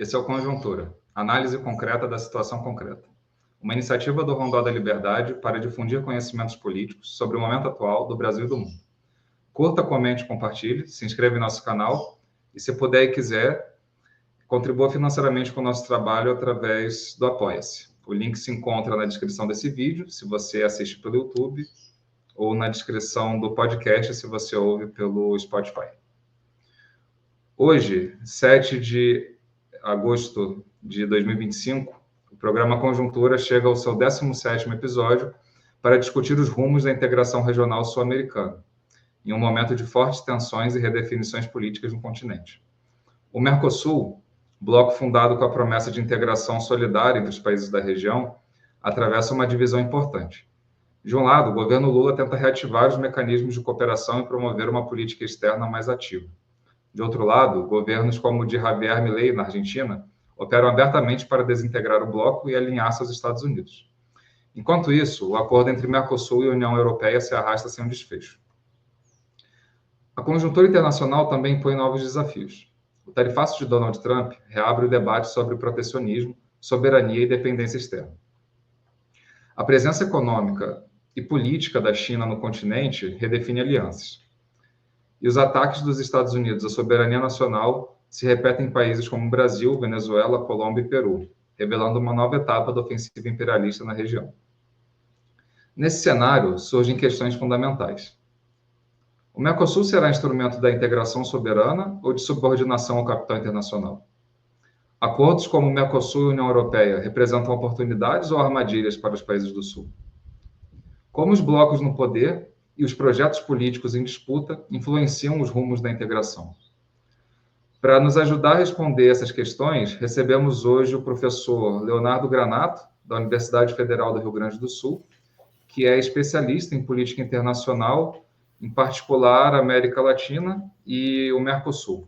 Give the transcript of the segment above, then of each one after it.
Esse é o Conjuntura, análise concreta da situação concreta. Uma iniciativa do Rondó da Liberdade para difundir conhecimentos políticos sobre o momento atual do Brasil e do mundo. Curta, comente, compartilhe, se inscreva em nosso canal e, se puder e quiser, contribua financeiramente com o nosso trabalho através do Apoia-se. O link se encontra na descrição desse vídeo, se você assiste pelo YouTube, ou na descrição do podcast, se você ouve pelo Spotify. Hoje, 7 de agosto de 2025, o programa Conjuntura chega ao seu 17º episódio para discutir os rumos da integração regional sul-americana, em um momento de fortes tensões e redefinições políticas no continente. O Mercosul, bloco fundado com a promessa de integração solidária entre os países da região, atravessa uma divisão importante. De um lado, o governo Lula tenta reativar os mecanismos de cooperação e promover uma política externa mais ativa. De outro lado, governos como o de Javier Milei, na Argentina, operam abertamente para desintegrar o bloco e alinhar-se aos Estados Unidos. Enquanto isso, o acordo entre Mercosul e União Europeia se arrasta sem um desfecho. A conjuntura internacional também impõe novos desafios. O tarifaço de Donald Trump reabre o debate sobre protecionismo, soberania e dependência externa. A presença econômica e política da China no continente redefine alianças. E os ataques dos Estados Unidos à soberania nacional se repetem em países como Brasil, Venezuela, Colômbia e Peru, revelando uma nova etapa da ofensiva imperialista na região. Nesse cenário, surgem questões fundamentais. O Mercosul será instrumento da integração soberana ou de subordinação ao capital internacional? Acordos como o Mercosul e a União Europeia representam oportunidades ou armadilhas para os países do Sul? Como os blocos no poder e os projetos políticos em disputa influenciam os rumos da integração? Para nos ajudar a responder essas questões, recebemos hoje o professor Leonardo Granato, da Universidade Federal do Rio Grande do Sul, que é especialista em política internacional, em particular América Latina e o Mercosul.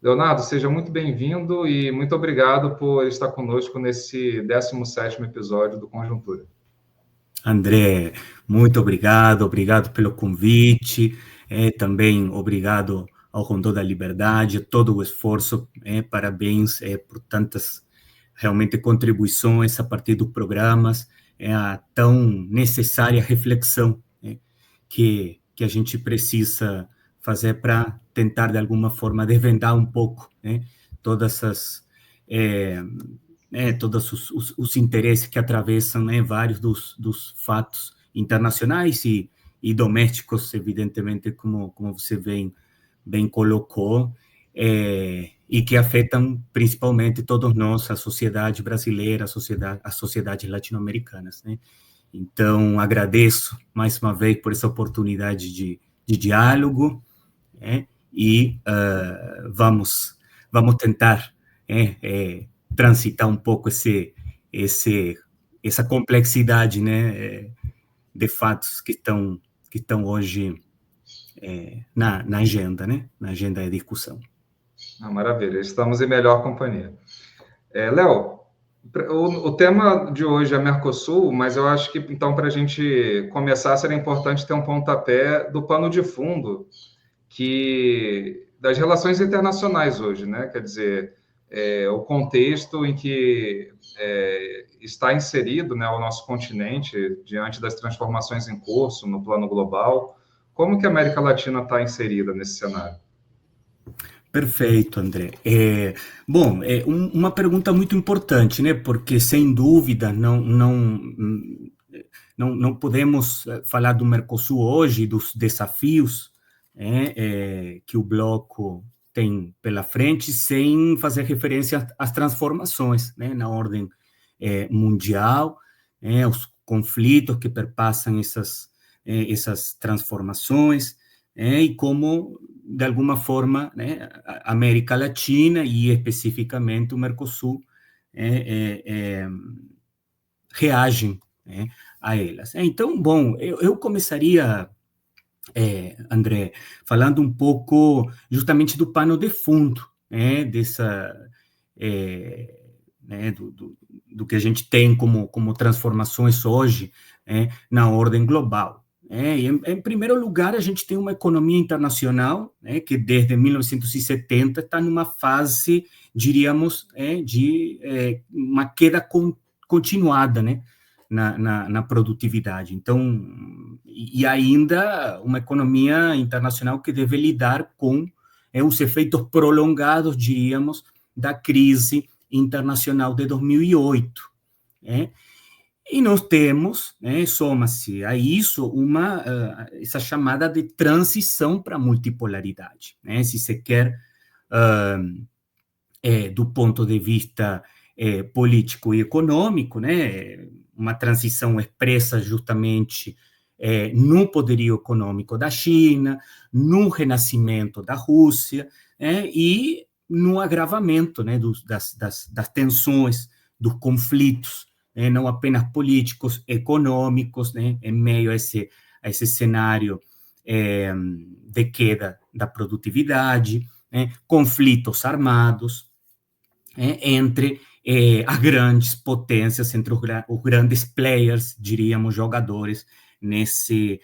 Leonardo, seja muito bem-vindo e muito obrigado por estar conosco nesse 17º episódio do Conjuntura. André, muito obrigado pelo convite, também obrigado ao Rondó da Liberdade, todo o esforço, parabéns por tantas realmente contribuições a partir dos programas, a tão necessária reflexão que a gente precisa fazer para tentar, de alguma forma, desvendar um pouco todas as... todos os interesses que atravessam vários dos fatos internacionais e domésticos, evidentemente, como você bem colocou, e que afetam principalmente todos nós, a sociedade brasileira, as sociedades latino-americanas. Então, agradeço mais uma vez por essa oportunidade de diálogo, e vamos tentar transitar um pouco essa complexidade, de fatos que estão hoje na agenda, na agenda de discussão. Maravilha, estamos em melhor companhia. Léo, o tema de hoje é Mercosul, mas eu acho que, então, para a gente começar, seria importante ter um pontapé do pano de fundo das relações internacionais hoje, Quer dizer, o contexto em que está inserido o nosso continente diante das transformações em curso no plano global. Como que a América Latina está inserida nesse cenário? Perfeito, André. Bom, uma pergunta muito importante, porque, sem dúvida, não podemos falar do Mercosul hoje, dos desafios que o bloco tem pela frente, sem fazer referência às transformações na ordem mundial, os conflitos que perpassam essas transformações, e como, de alguma forma, a América Latina e, especificamente, o Mercosul reagem a elas. Então, bom, eu começaria, André, falando um pouco justamente do pano de fundo, do que a gente tem como transformações hoje na ordem global. Em primeiro lugar, a gente tem uma economia internacional que desde 1970 está numa fase diríamos, de uma queda continuada, né, na produtividade. Então, e ainda uma economia internacional que deve lidar com os efeitos prolongados, diríamos, da crise internacional de 2008. E nós temos, soma-se a isso, essa chamada de transição para a multipolaridade. Se você quer, do ponto de vista político e econômico, uma transição expressa justamente no poderio econômico da China, no renascimento da Rússia, e no agravamento das tensões, dos conflitos, não apenas políticos, econômicos, em meio a esse cenário de queda da produtividade, conflitos armados entre as grandes potências, entre os grandes players, diríamos, jogadores nesse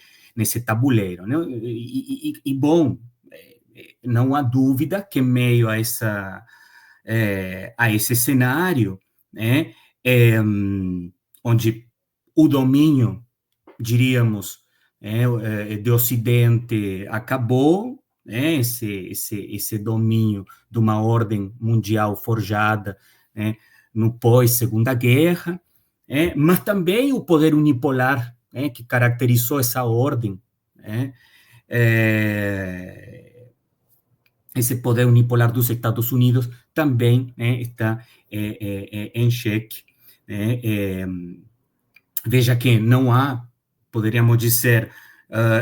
tabuleiro. E bom, não há dúvida que, em meio a esse cenário, onde o domínio, diríamos, do Ocidente acabou, esse domínio de uma ordem mundial forjada no pós-Segunda Guerra, mas também o poder unipolar que caracterizou essa ordem, esse poder unipolar dos Estados Unidos também está em xeque. Veja que não há, poderíamos dizer,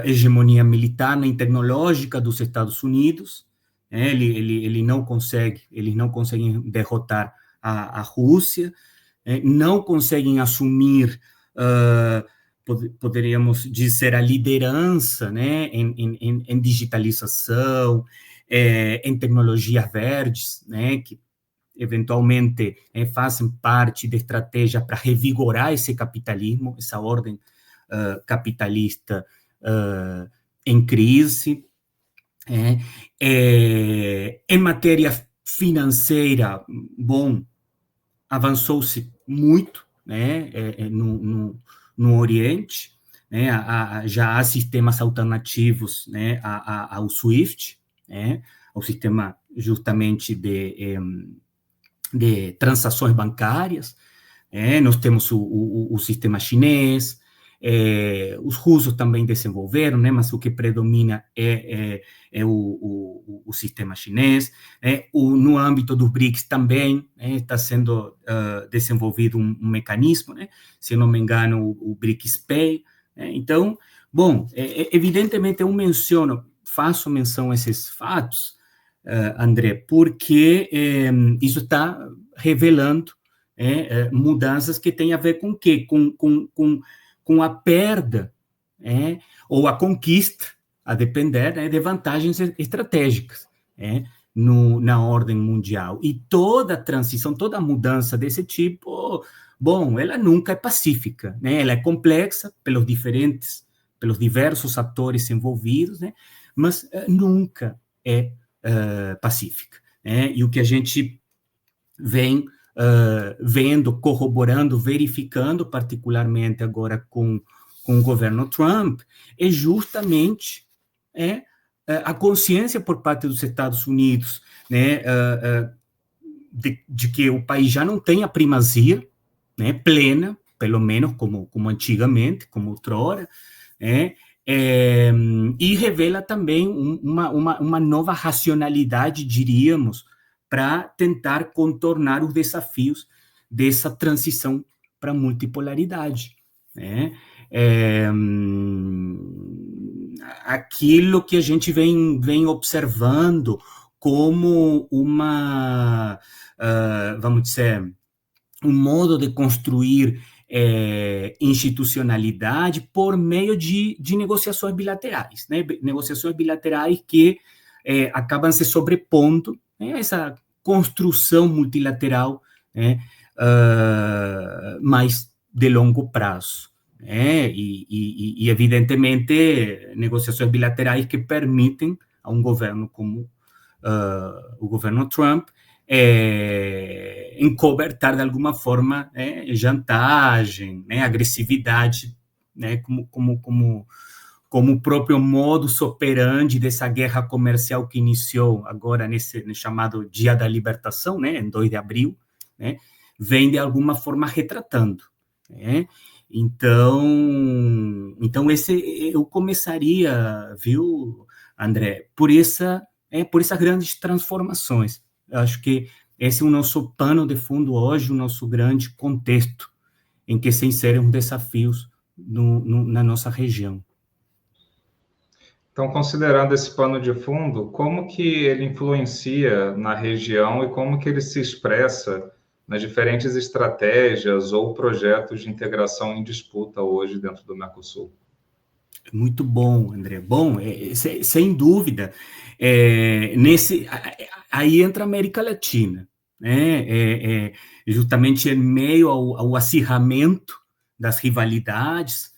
hegemonia militar nem tecnológica dos Estados Unidos. Eles não conseguem derrotar a Rússia, não conseguem assumir, poderíamos dizer, a liderança em digitalização, em tecnologias verdes, que eventualmente fazem parte da estratégia para revigorar esse capitalismo, essa ordem capitalista em crise. Em matéria financeira, bom, avançou-se muito no Oriente, já há sistemas alternativos ao SWIFT, ao sistema justamente de transações bancárias. Nós temos o sistema chinês, os russos também desenvolveram, mas o que predomina é o sistema chinês. No âmbito dos BRICS também está sendo desenvolvido um mecanismo, se não me engano, o BRICS Pay. Então, bom, evidentemente eu faço menção a esses fatos, André, porque isso está revelando mudanças que têm a ver com o quê? Com a perda ou a conquista, a depender de vantagens estratégicas na ordem mundial. E toda transição, toda mudança desse tipo, bom, ela nunca é pacífica, ela é complexa pelos diversos atores envolvidos, mas nunca é pacífica. E o que a gente vem vendo, corroborando, verificando, particularmente agora com o governo Trump, é justamente a consciência por parte dos Estados Unidos, de que o país já não tem a primazia plena, pelo menos como antigamente, como outrora, e revela também uma nova racionalidade, diríamos, para tentar contornar os desafios dessa transição para a multipolaridade. Aquilo que a gente vem observando como vamos dizer, um modo de construir institucionalidade por meio de negociações bilaterais, negociações bilaterais que acabam se sobrepondo essa construção multilateral mais de longo prazo. E, evidentemente, negociações bilaterais que permitem a um governo como o governo Trump encobertar de alguma forma chantagem, agressividade, como o próprio modus operandi dessa guerra comercial que iniciou agora nesse chamado Dia da Libertação, em 2 de abril, vem de alguma forma retratando. Então, eu começaria, viu, André, por essas grandes transformações. Eu acho que esse é o nosso pano de fundo hoje, o nosso grande contexto em que se inserem os desafios na nossa região. Então, considerando esse pano de fundo, como que ele influencia na região e como que ele se expressa nas diferentes estratégias ou projetos de integração em disputa hoje dentro do Mercosul? Muito bom, André. Bom, sem dúvida, aí entra a América Latina, justamente em meio ao acirramento das rivalidades,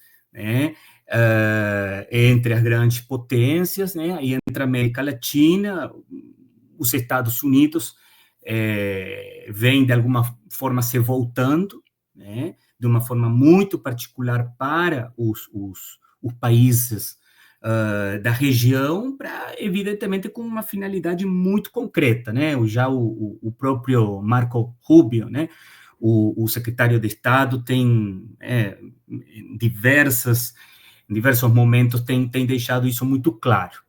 entre as grandes potências, aí entra a América Latina, os Estados Unidos vem de alguma forma se voltando, de uma forma muito particular para os países da região, evidentemente com uma finalidade muito concreta, Já o próprio Marco Rubio, o secretário de Estado, tem em diversos momentos tem deixado isso muito claro,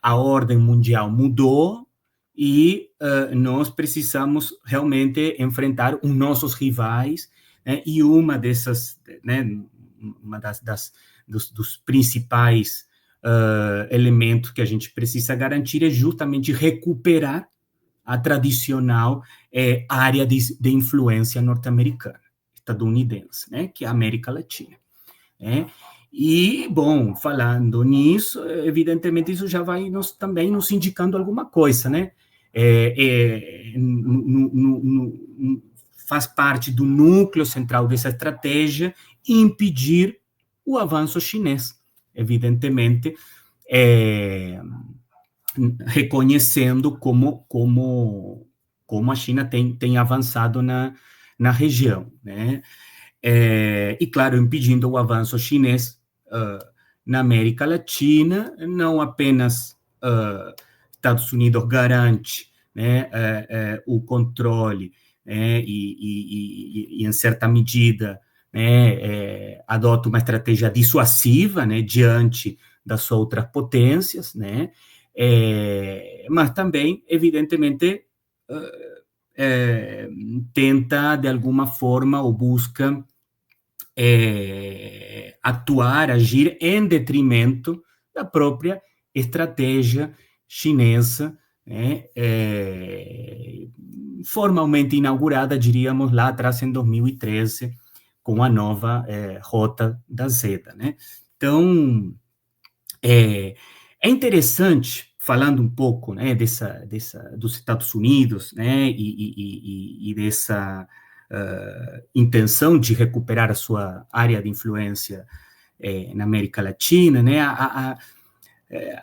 a ordem mundial mudou e nós precisamos realmente enfrentar os nossos rivais, e uma dessas, uma dos principais elementos que a gente precisa garantir é justamente recuperar a tradicional área de influência norte-americana, estadunidense, que é a América Latina. E, bom, falando nisso, evidentemente isso já vai também nos indicando alguma coisa, faz parte do núcleo central dessa estratégia impedir o avanço chinês, evidentemente, reconhecendo como a China tem avançado na região, e, claro, impedindo o avanço chinês na América Latina. Não apenas Estados Unidos garante o controle, e, em certa medida, adota uma estratégia dissuasiva, diante das outras potências, mas também, evidentemente, tenta, de alguma forma, ou busca atuar, agir em detrimento da própria estratégia chinesa, formalmente inaugurada, diríamos, lá atrás, em 2013, com a nova Rota da Seda. Então, é interessante, falando um pouco dos Estados Unidos, e dessa intenção de recuperar a sua área de influência na América Latina, há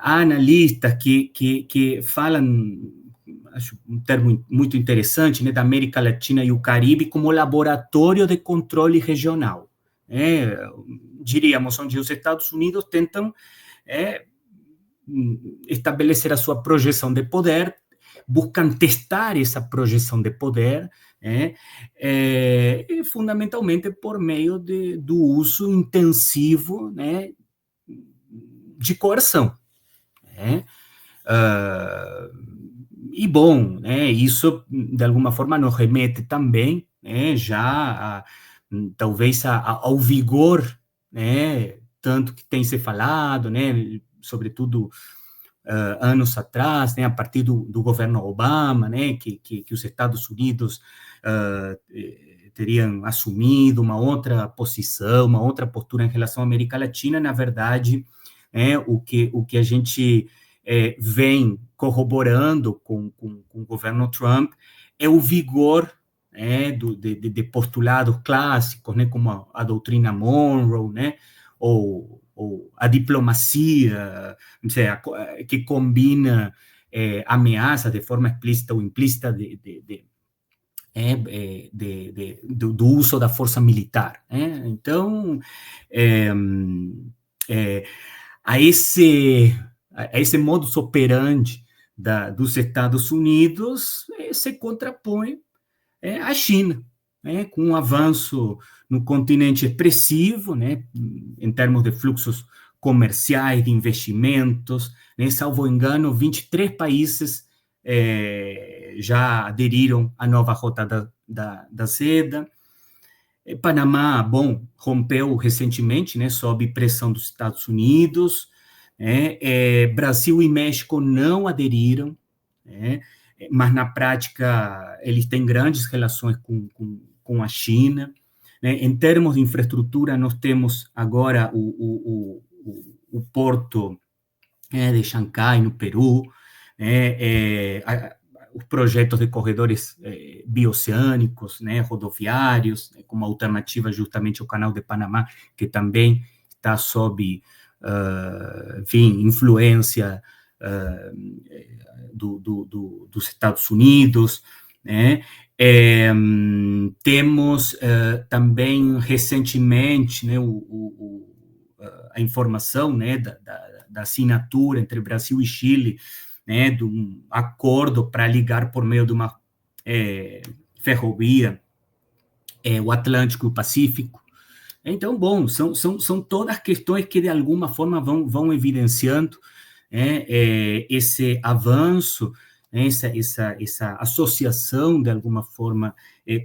analistas que falam, acho um termo muito interessante, da América Latina e o Caribe como laboratório de controle regional, diríamos, onde os Estados Unidos tentam estabelecer a sua projeção de poder, buscam testar essa projeção de poder, fundamentalmente por meio do uso intensivo, de coerção. E, bom, isso, de alguma forma, nos remete também, já talvez ao vigor, tanto que tem se falado, sobretudo anos atrás, a partir do governo Obama, que os Estados Unidos teriam assumido uma outra posição, uma outra postura em relação à América Latina. Na verdade, o que a gente vem corroborando com o governo Trump é o vigor de postulados clássicos, como a doutrina Monroe, ou a diplomacia, que combina ameaça de forma explícita ou implícita do uso da força militar. Então, a esse modus operandi dos Estados Unidos se contrapõe a China, com um avanço no continente expressivo, em termos de fluxos comerciais, de investimentos, salvo engano, 23 países já aderiram à nova rota da seda. Panamá, rompeu recentemente, sob pressão dos Estados Unidos. Brasil e México não aderiram, mas na prática eles têm grandes relações com a China. Em termos de infraestrutura, nós temos agora o porto de Xangai, no Peru, os projetos de corredores bioceânicos, rodoviários, como alternativa justamente ao Canal de Panamá, que também está sob, influência dos Estados Unidos. Temos também recentemente a informação da assinatura entre Brasil e Chile, de um acordo para ligar por meio de uma ferrovia o Atlântico e o Pacífico. Então, são todas questões que de alguma forma vão evidenciando esse avanço, essa associação, de alguma forma,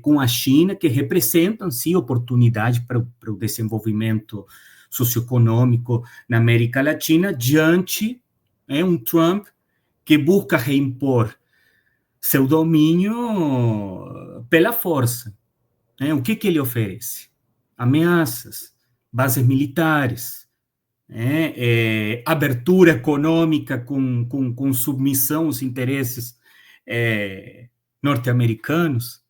com a China, que representam, sim, oportunidade para o desenvolvimento socioeconômico na América Latina, diante um Trump que busca reimpor seu domínio pela força. O que ele oferece? Ameaças, bases militares, abertura econômica com submissão aos interesses norte-americanos.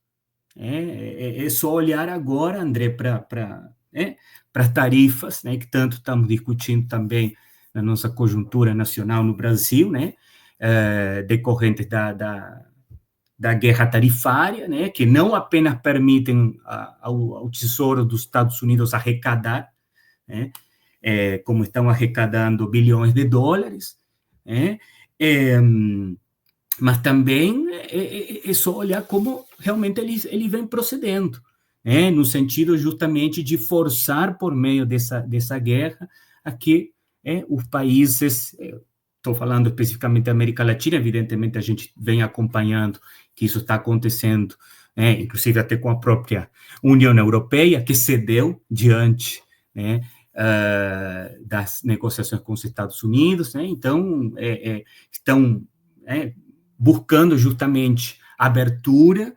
É só olhar agora, André, para tarifas, que tanto estamos discutindo também na nossa conjuntura nacional no Brasil, decorrentes da guerra tarifária, que não apenas permitem ao Tesouro dos Estados Unidos arrecadar, como estão arrecadando bilhões de dólares, mas também é só olhar como realmente ele vem procedendo, no sentido justamente de forçar, por meio dessa guerra, a que os países, estou falando especificamente da América Latina, evidentemente a gente vem acompanhando que isso está acontecendo, inclusive até com a própria União Europeia, que cedeu diante das negociações com os Estados Unidos, então estão buscando justamente abertura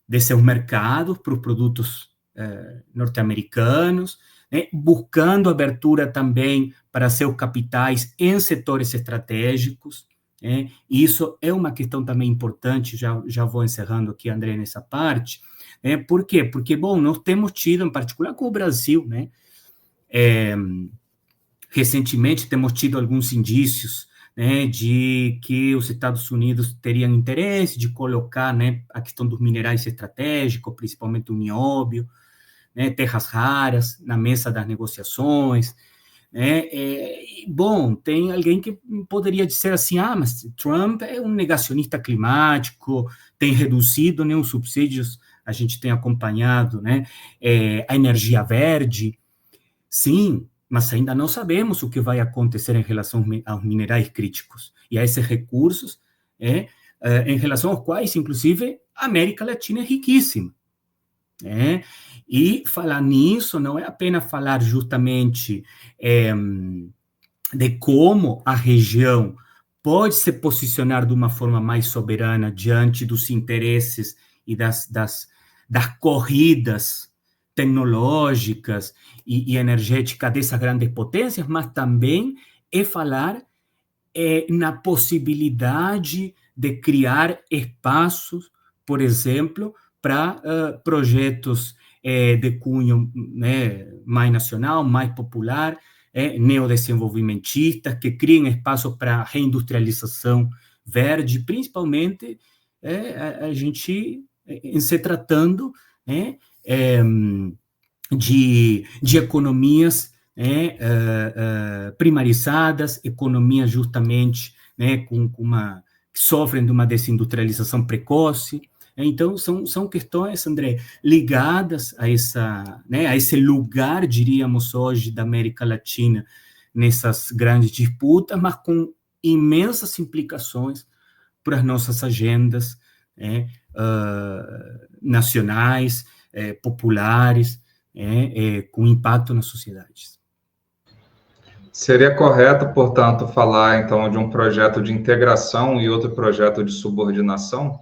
de seus mercados para os produtos norte-americanos, buscando abertura também para seus capitais em setores estratégicos. Isso é uma questão também importante, já vou encerrando aqui, André, nessa parte. Por quê? Porque, nós temos tido, em particular com o Brasil, recentemente temos tido alguns indícios de que os Estados Unidos teriam interesse de colocar a questão dos minerais estratégicos, principalmente o nióbio, terras raras, na mesa das negociações. Tem alguém que poderia dizer assim, mas Trump é um negacionista climático, tem reduzido os subsídios, a gente tem acompanhado a energia verde. Sim, mas ainda não sabemos o que vai acontecer em relação aos minerais críticos e a esses recursos, em relação aos quais, inclusive, a América Latina é riquíssima. E falar nisso não é apenas falar justamente de como a região pode se posicionar de uma forma mais soberana diante dos interesses e das corridas tecnológicas e energéticas dessas grandes potências, mas também é falar na possibilidade de criar espaços, por exemplo, para projetos de cunho mais nacional, mais popular, neodesenvolvimentistas, que criem espaços para reindustrialização verde, principalmente a gente, em se tratando de economias primarizadas, economias justamente que sofrem de uma desindustrialização precoce. Então, são questões, André, ligadas a esse lugar, diríamos hoje, da América Latina nessas grandes disputas, mas com imensas implicações para as nossas agendas nacionais, populares, com impacto nas sociedades. Seria correto, portanto, falar, então, de um projeto de integração e outro projeto de subordinação?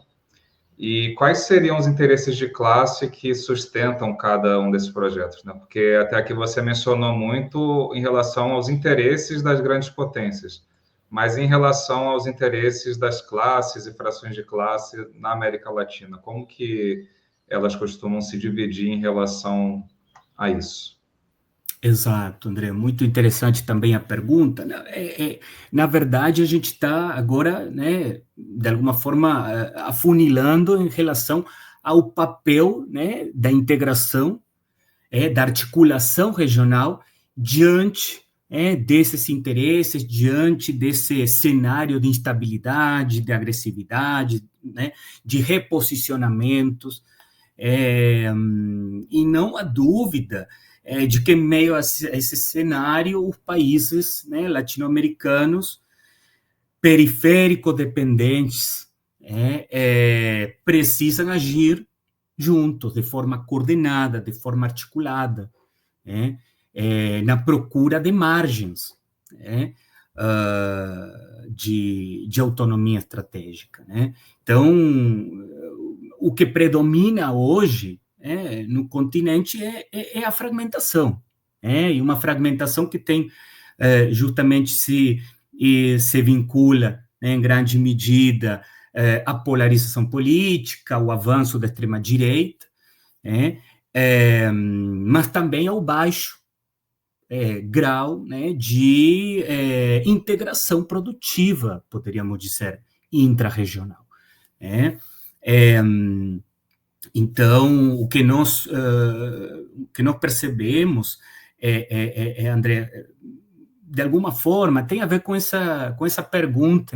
E quais seriam os interesses de classe que sustentam cada um desses projetos, né? Porque até aqui você mencionou muito em relação aos interesses das grandes potências, mas em relação aos interesses das classes e frações de classe na América Latina, como que elas costumam se dividir em relação a isso? Exato, André. Muito interessante também a pergunta. Na verdade, a gente está agora, de alguma forma, afunilando em relação ao papel, da integração, da articulação regional diante desses interesses, diante desse cenário de instabilidade, de agressividade, de reposicionamentos. E não há dúvida de que, em meio a esse cenário, os países latino-americanos periférico-dependentes precisam agir juntos, de forma coordenada, de forma articulada, na procura de margens de autonomia estratégica. Então, o que predomina hoje no continente é a fragmentação, e uma fragmentação que tem justamente se vincula, em grande medida, à polarização política, ao avanço da extrema-direita, mas também ao baixo grau de integração produtiva, poderíamos dizer, intrarregional. Então, o que nós percebemos, André, de alguma forma, tem a ver com essa pergunta,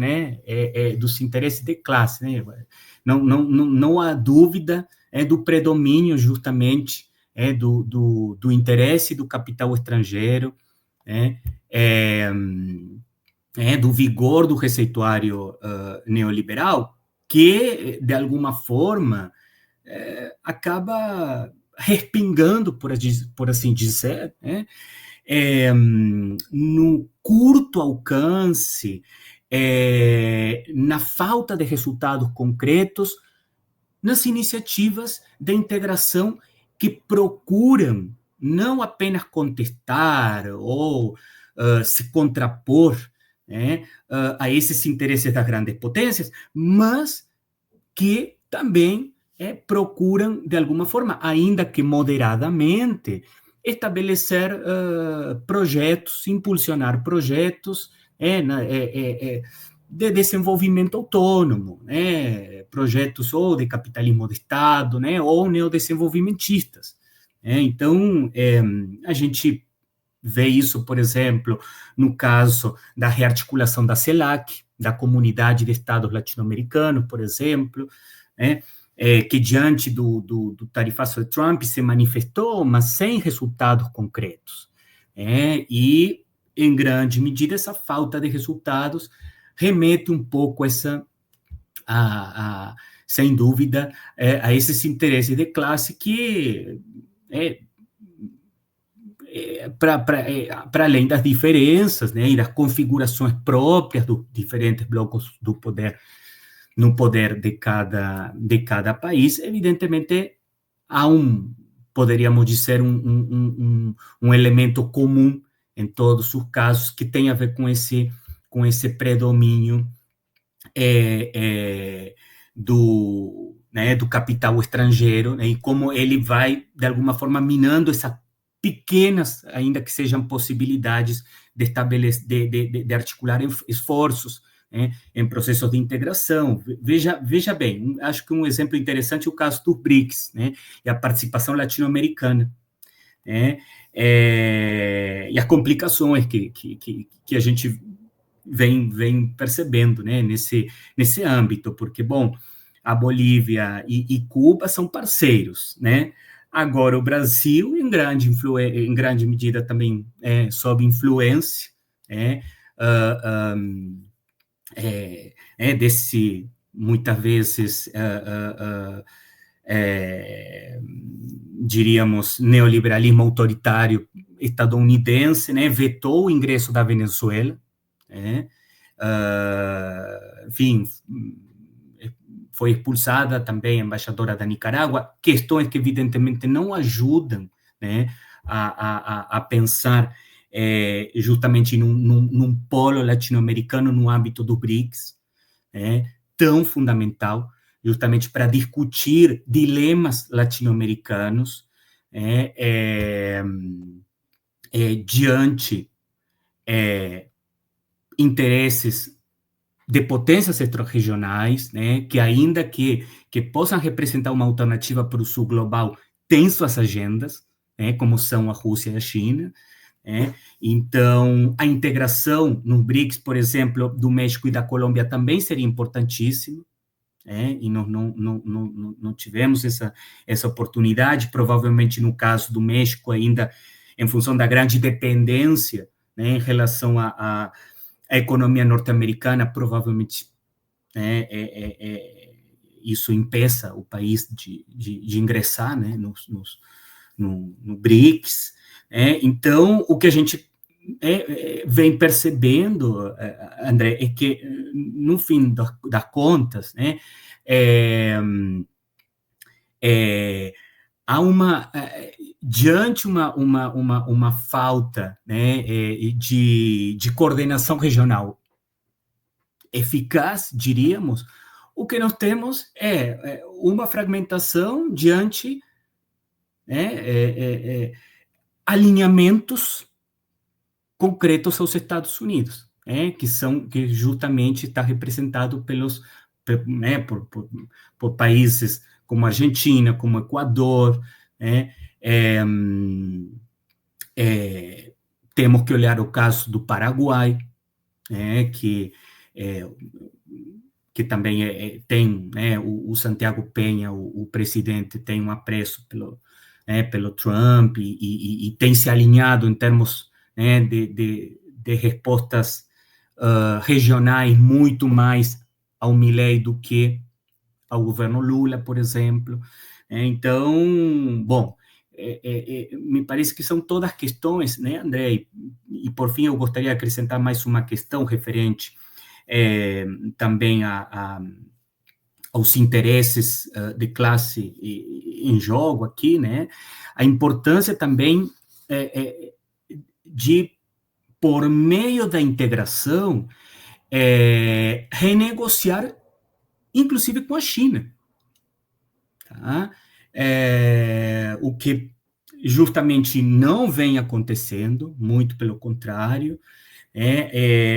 dos interesses de classe. Não há dúvida do predomínio, justamente, do interesse do capital estrangeiro, do vigor do receituário neoliberal, que, de alguma forma, acaba respingando, por assim dizer, no curto alcance, na falta de resultados concretos, nas iniciativas de integração que procuram não apenas contestar ou se contrapor a esses interesses das grandes potências, mas que também procuram, de alguma forma, ainda que moderadamente, estabelecer projetos, impulsionar projetos de desenvolvimento autônomo, projetos ou de capitalismo de Estado, ou neodesenvolvimentistas. Então, a gente vê isso, por exemplo, no caso da rearticulação da CELAC, da Comunidade de Estados Latino-Americanos, por exemplo, que diante do tarifaço de Trump se manifestou, mas sem resultados concretos. E, em grande medida, essa falta de resultados remete um pouco sem dúvida, a esses interesses de classe que, para além das diferenças, e das configurações próprias dos diferentes blocos do poder, no poder de cada país, evidentemente, há poderíamos dizer, um elemento comum em todos os casos, que tem a ver com esse predomínio do capital estrangeiro, e como ele vai, de alguma forma, minando essa pequenas, ainda que sejam possibilidades de estabelecer, de articular esforços, né, em processos de integração. Veja bem, acho que um exemplo interessante é o caso dos BRICS, né, e a participação latino-americana, né, e as complicações que a gente vem percebendo, né, nesse âmbito, porque, bom, a Bolívia e Cuba são parceiros, né? Agora, o Brasil, em grande medida, também sob influência, desse, muitas vezes, diríamos, neoliberalismo autoritário estadunidense, né? Vetou o ingresso da Venezuela, enfim, foi expulsada também a embaixadora da Nicarágua, questões que evidentemente não ajudam, né, a pensar justamente num polo latino-americano no âmbito do BRICS, tão fundamental, justamente para discutir dilemas latino-americanos diante interesses de potências extra-regionais, né, que ainda que possam representar uma alternativa para o sul global, têm suas agendas, né, como são a Rússia e a China. Então, a integração no BRICS, por exemplo, do México e da Colômbia também seria importantíssima, e não tivemos essa oportunidade, provavelmente no caso do México ainda, em função da grande dependência, né, em relação a economia norte-americana, provavelmente isso impeça o país de ingressar, né, no BRICS. Então, o que a gente vem percebendo, André, é que, no fim das contas, né, há diante uma falta, né, de coordenação regional eficaz, diríamos, o que nós temos é uma fragmentação diante alinhamentos concretos aos Estados Unidos, que justamente está representado por países como Argentina, como Equador, temos que olhar o caso do Paraguai, que também tem, o Santiago Peña, o presidente, tem um apreço pelo Trump e tem se alinhado em termos de respostas regionais muito mais ao Milei do que ao governo Lula, por exemplo. Então, bom, me parece que são todas questões, né, André? E por fim, eu gostaria de acrescentar mais uma questão referente também aos interesses de classe em jogo aqui, né? A importância também de, por meio da integração, renegociar, inclusive com a China, tá? O que justamente não vem acontecendo, muito pelo contrário,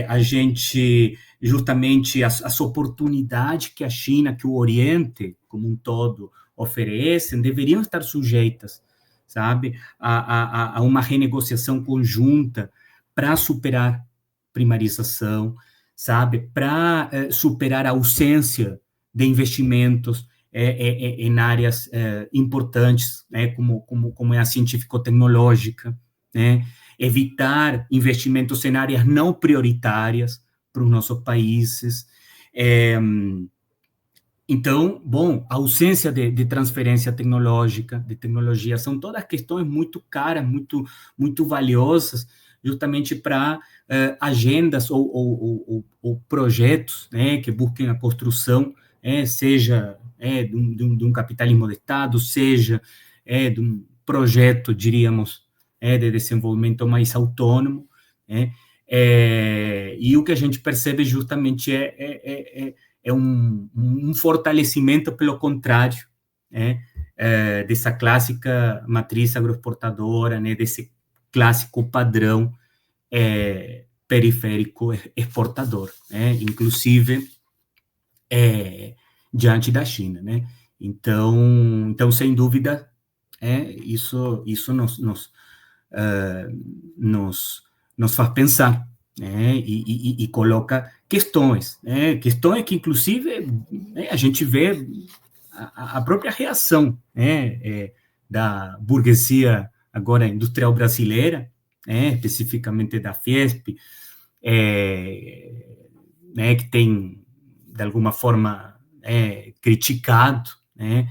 a gente, justamente, as oportunidades que a China, que o Oriente, como um todo, oferecem, deveriam estar sujeitas, sabe, a uma renegociação conjunta para superar primarização, sabe, para superar a ausência de investimentos em áreas importantes, né, como é a científico-tecnológica, né, evitar investimentos em áreas não prioritárias para os nossos países. Então, bom, a ausência de transferência tecnológica, de tecnologia, são todas questões muito caras, muito valiosas, justamente para agendas ou projetos, né, que busquem a construção, seja de um capitalismo de Estado, seja de um projeto, diríamos, de desenvolvimento mais autônomo, e o que a gente percebe justamente é um fortalecimento, pelo contrário, dessa clássica matriz agroexportadora, né, desse clássico padrão periférico exportador, né, inclusive diante da China, né? Então, sem dúvida, isso nos faz pensar, né? E coloca questões, né? Questões que, inclusive, né, a gente vê a própria reação, né, da burguesia agora industrial brasileira, né, especificamente da Fiesp, né, que tem, de alguma forma, criticado, né,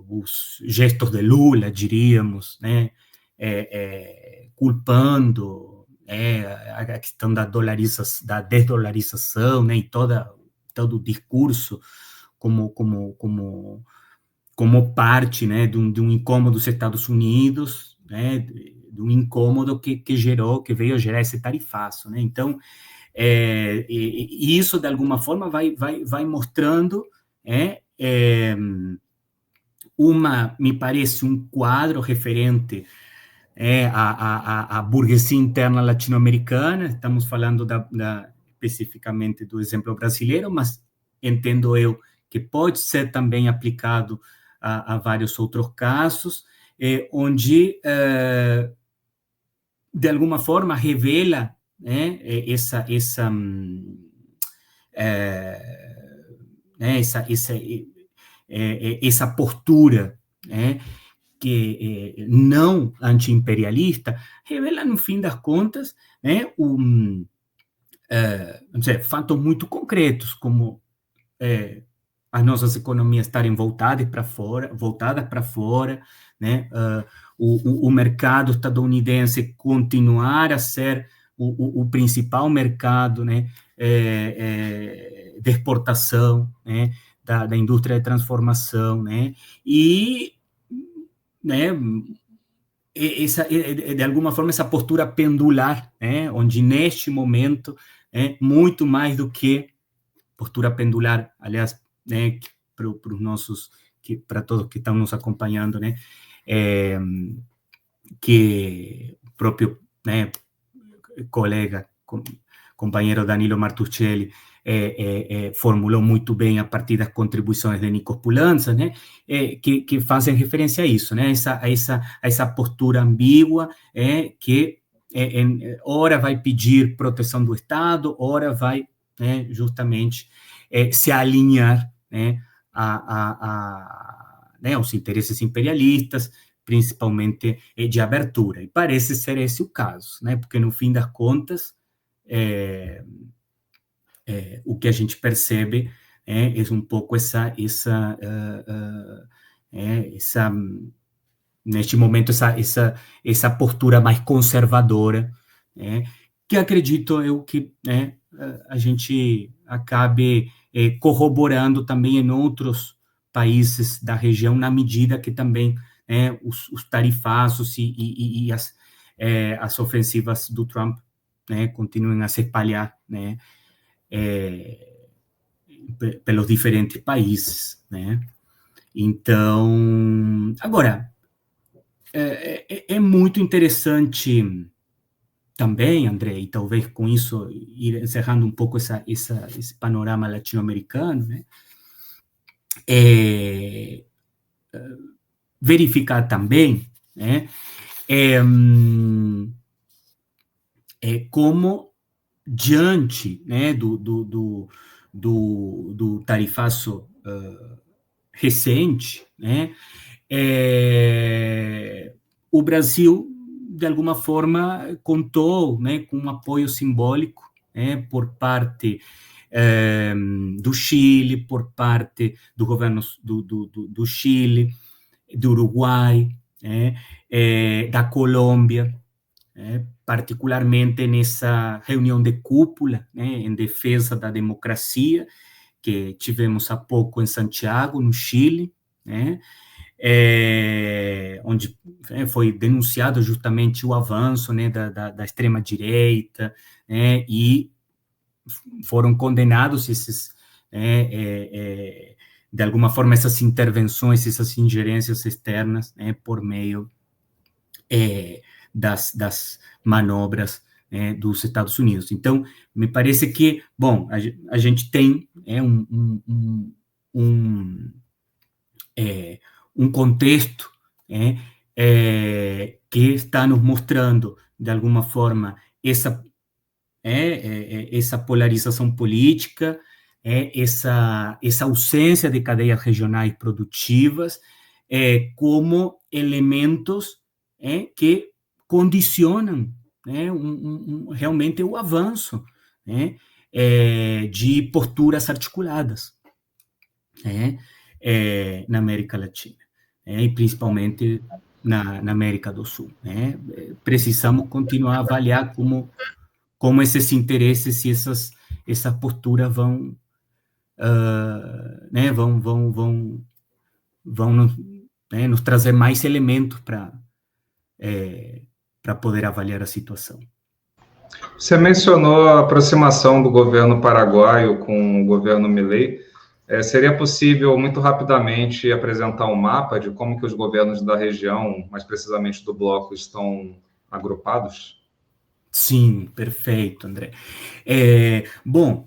os gestos de Lula, diríamos, né, culpando a questão da desdolarização, né, e todo o discurso como parte, né, de um incômodo dos Estados Unidos, né, de um incômodo que veio gerar esse tarifaço, né? Então, e isso, de alguma forma, vai mostrando me parece, um quadro referente à burguesia interna latino-americana. Estamos falando especificamente do exemplo brasileiro, mas entendo eu que pode ser também aplicado a vários outros casos, onde, de alguma forma, revela essa postura, que não anti-imperialista, revela, no fim das contas, fatos muito concretos, como as nossas economias estarem voltadas para fora, né? O mercado estadunidense continuar a ser o principal mercado, né, de exportação, né, da indústria de transformação, né, e, né, de alguma forma, essa postura pendular, né, onde, neste momento, muito mais do que postura pendular, aliás, né, para todos que estão nos acompanhando, né, que o próprio, né, colega, companheiro Danilo Martuccelli, formulou muito bem a partir das contribuições de Nikos Poulantzas, né, que fazem referência a isso, né, a essa postura ambígua, que ora vai pedir proteção do Estado, ora vai, né, justamente se alinhar, né, né, aos interesses imperialistas, principalmente de abertura. E parece ser esse o caso, né, porque, no fim das contas, o que a gente percebe é um pouco neste momento, essa postura mais conservadora, que acredito eu que, né, a gente acabe corroborando também em outros países da região, na medida que também os tarifaços e as ofensivas do Trump, né, continuem a se espalhar, né, pelos diferentes países, né? Então, agora, é muito interessante também, André, e talvez com isso ir encerrando um pouco esse panorama latino-americano, né? Verificar também, né, como, diante, né, do tarifaço recente, né, o Brasil, de alguma forma, contou, né, com um apoio simbólico, né, por parte do Chile, por parte do governo do Chile, do Uruguai, né, da Colômbia, particularmente nessa reunião de cúpula, né, em defesa da democracia, que tivemos há pouco em Santiago, no Chile, né, onde foi denunciado justamente o avanço, né, da extrema-direita, né, e foram condenados esses de alguma forma, essas intervenções, essas ingerências externas, né, por meio das manobras, né, dos Estados Unidos. Então, me parece que, bom, a gente tem um contexto, né, que está nos mostrando, de alguma forma, essa polarização política, essa ausência de cadeias regionais produtivas, como elementos que condicionam, né, realmente o avanço, né, de posturas articuladas, né, na América Latina, e principalmente na América do Sul, né? Precisamos continuar a avaliar como esses interesses e essas posturas vão, né, vão nos trazer mais elementos para poder avaliar a situação. Você mencionou a aproximação do governo paraguaio com o governo Milei. Seria possível, muito rapidamente, apresentar um mapa de como que os governos da região, mais precisamente do bloco, estão agrupados? Sim, perfeito, André. Bom,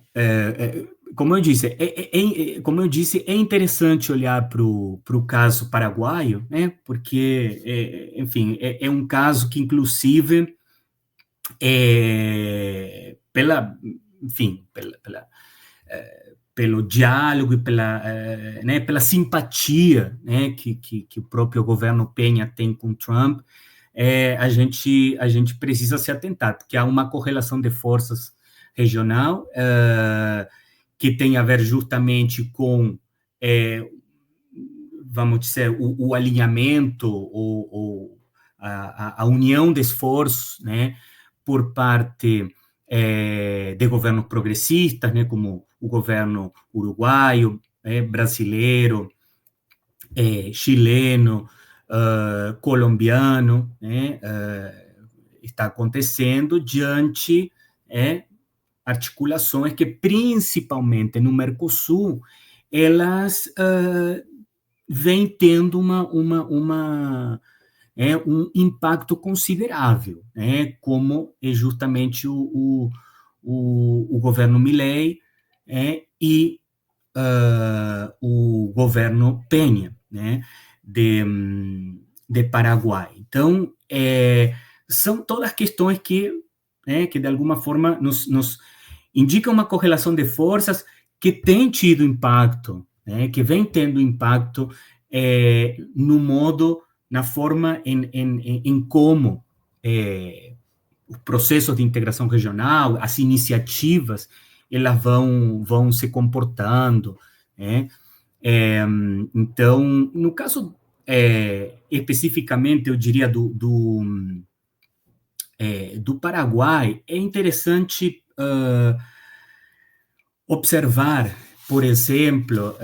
como eu disse, é interessante olhar para o caso paraguaio, né? Porque, enfim, é um caso que, inclusive, pelo diálogo e pela simpatia, né, que o próprio governo Penha tem com Trump, a gente precisa se atentar, porque há uma correlação de forças regional que tem a ver justamente com, vamos dizer, o alinhamento ou a união de esforços, né, por parte de governos progressistas, né, como o governo uruguaio, brasileiro, chileno, colombiano, né, está acontecendo diante articulações que, principalmente no Mercosul, elas vêm tendo um impacto considerável, né, como é justamente o governo Milei e o governo Penha, né, de Paraguai. Então, são todas questões que de alguma forma nos indicam uma correlação de forças que tem tido impacto, né, que vem tendo impacto no modo, na forma em como os processos de integração regional, as iniciativas, elas vão se comportando, né? Então, no caso especificamente, eu diria, do Paraguai, é interessante observar, por exemplo,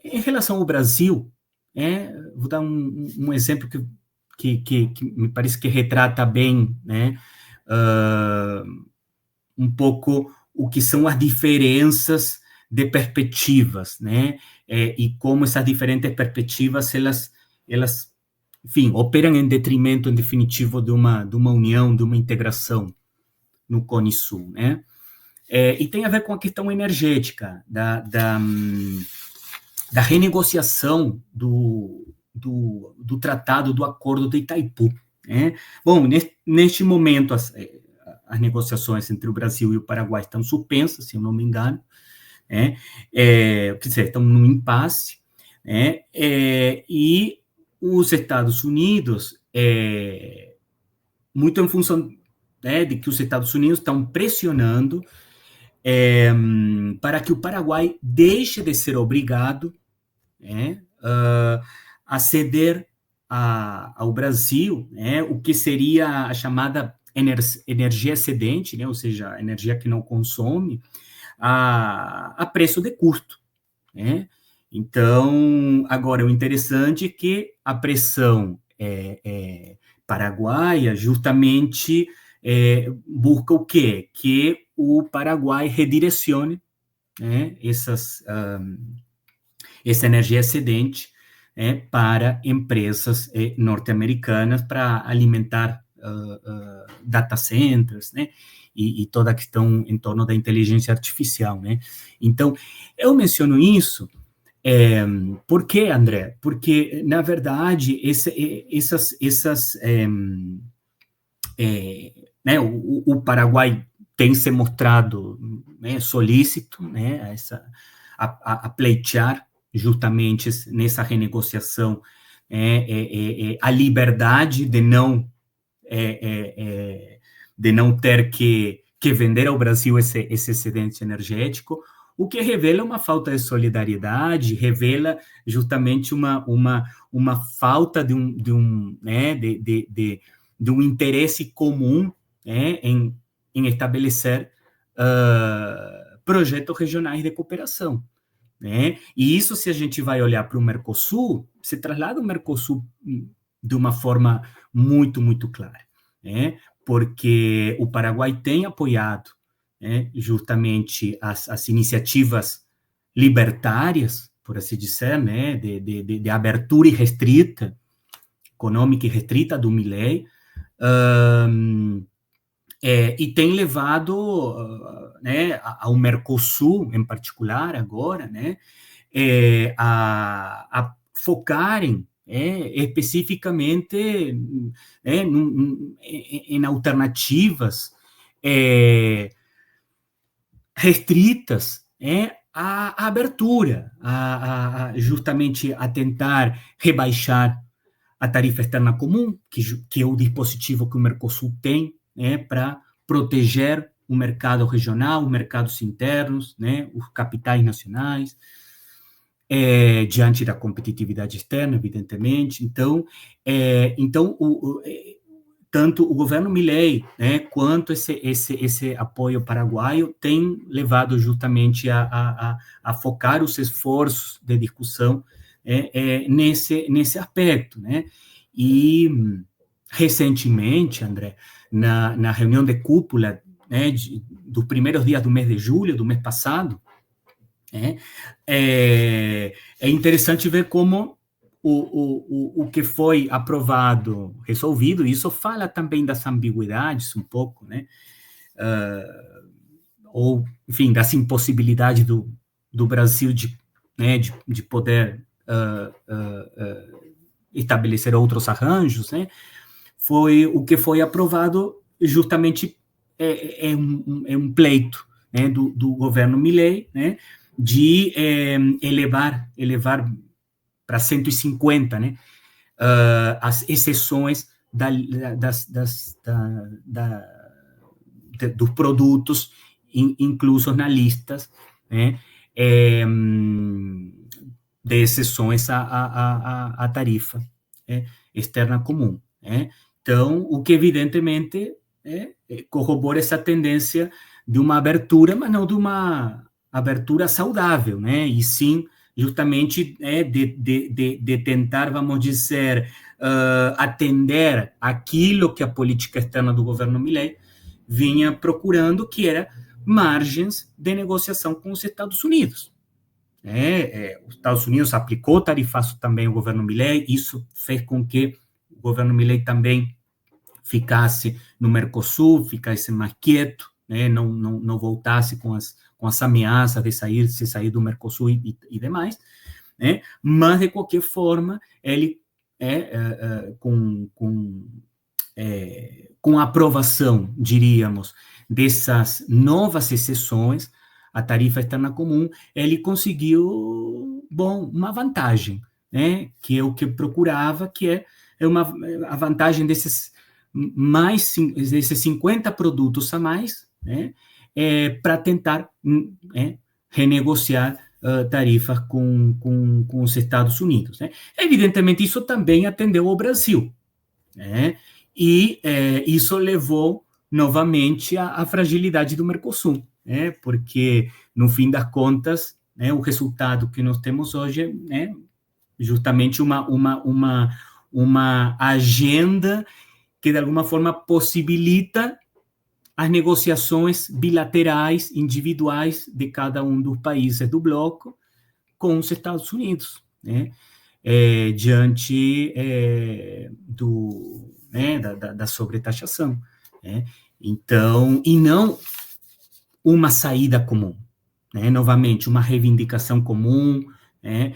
em relação ao Brasil, vou dar um exemplo que me parece que retrata bem, né, um pouco o que são as diferenças de perspectivas, né, e como essas diferentes perspectivas, elas enfim, operam em detrimento, em definitivo, de uma união, de uma integração no Cone Sul, né? E tem a ver com a questão energética, da renegociação do tratado, do acordo de Itaipu, né? Bom, neste momento, as negociações entre o Brasil e o Paraguai estão suspensas, se eu não me engano, né? Quer dizer, estão num impasse, né? E os Estados Unidos, muito em função, né, de que os Estados Unidos estão pressionando para que o Paraguai deixe de ser obrigado a ceder ao Brasil, o que seria a chamada energia excedente, né, ou seja, energia que não consome, a preço de custo, né? Então, agora, o interessante é que a pressão paraguaia justamente busca o quê? Que o Paraguai redirecione, né, essa energia excedente para empresas norte-americanas para alimentar data centers, né? E toda a questão em torno da inteligência artificial, né? Então, eu menciono isso por quê, André? Porque, na verdade, né, o Paraguai tem se mostrado, né, solícito, né, a pleitear justamente nessa renegociação a liberdade de não ter que vender ao Brasil esse excedente energético, o que revela uma falta de solidariedade, revela justamente uma falta de um interesse comum em estabelecer projetos regionais de cooperação. Né? E isso, se a gente vai olhar para o Mercosul, se traslada o Mercosul de uma forma muito, muito clara, né? Porque o Paraguai tem apoiado, né, justamente as iniciativas libertárias, por assim dizer, né, de abertura irrestrita, econômica irrestrita do Milei, e tem levado né, ao Mercosul, em particular, agora, né, a focarem especificamente em alternativas restritas à abertura, justamente a tentar rebaixar a tarifa externa comum, que é o dispositivo que o Mercosul tem para proteger o mercado regional, os mercados internos, né, os capitais nacionais, diante da competitividade externa, evidentemente. Então, tanto o governo Milei, né, quanto esse apoio paraguaio tem levado justamente a focar os esforços de discussão nesse aspecto, né? E recentemente, André, na reunião de cúpula, né, dos primeiros dias do mês de julho, do mês passado, é interessante ver como o que foi aprovado, resolvido, isso fala também das ambiguidades um pouco, né? Ou, enfim, das impossibilidades do Brasil de poder estabelecer outros arranjos, né? Foi o que foi aprovado justamente um pleito, né, do governo Milei, né, de elevar para 150, né, as exceções dos produtos inclusos na listas, né, de exceções à tarifa externa comum. Né? Então, o que evidentemente corrobora essa tendência de uma abertura, mas não de uma abertura saudável, né? E sim, justamente, de tentar, vamos dizer, atender aquilo que a política externa do governo Milei vinha procurando, que era margens de negociação com os Estados Unidos. Os Estados Unidos aplicou tarifaço também ao governo Milei, isso fez com que o governo Milei também ficasse no Mercosul, ficasse mais quieto, né, não voltasse com as ameaças de sair do Mercosul e demais, né, mas, de qualquer forma, ele, com a aprovação, diríamos, dessas novas exceções, a tarifa externa comum, ele conseguiu, uma vantagem, né, que é o que procurava, que é a vantagem desses 50 produtos a mais, né, para tentar renegociar tarifas com os Estados Unidos. Né. Evidentemente, isso também atendeu ao Brasil, né, e isso levou novamente à fragilidade do Mercosul, né, porque, no fim das contas, né, o resultado que nós temos hoje é justamente uma agenda que, de alguma forma, possibilita as negociações bilaterais, individuais, de cada um dos países do bloco, com os Estados Unidos, né? Diante da sobretaxação, né? Então, e não uma saída comum, né? Novamente, uma reivindicação comum, né?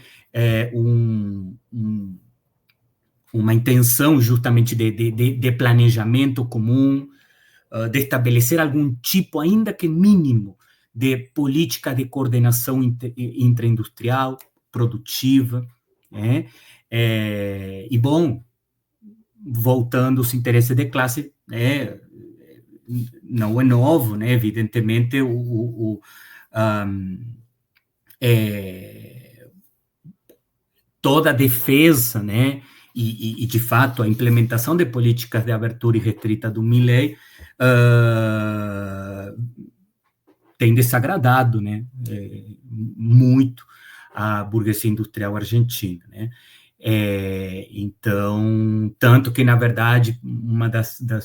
Uma intenção justamente de planejamento comum, de estabelecer algum tipo, ainda que mínimo, de política de coordenação intraindustrial, produtiva, né? E, bom, voltando aos interesses de classe, né? Não é novo, né? Evidentemente, toda a defesa, né? E, de fato, a implementação de políticas de abertura irrestrita do Milei tem desagradado, né? Muito a burguesia industrial argentina, né? Então, tanto que, na verdade, uma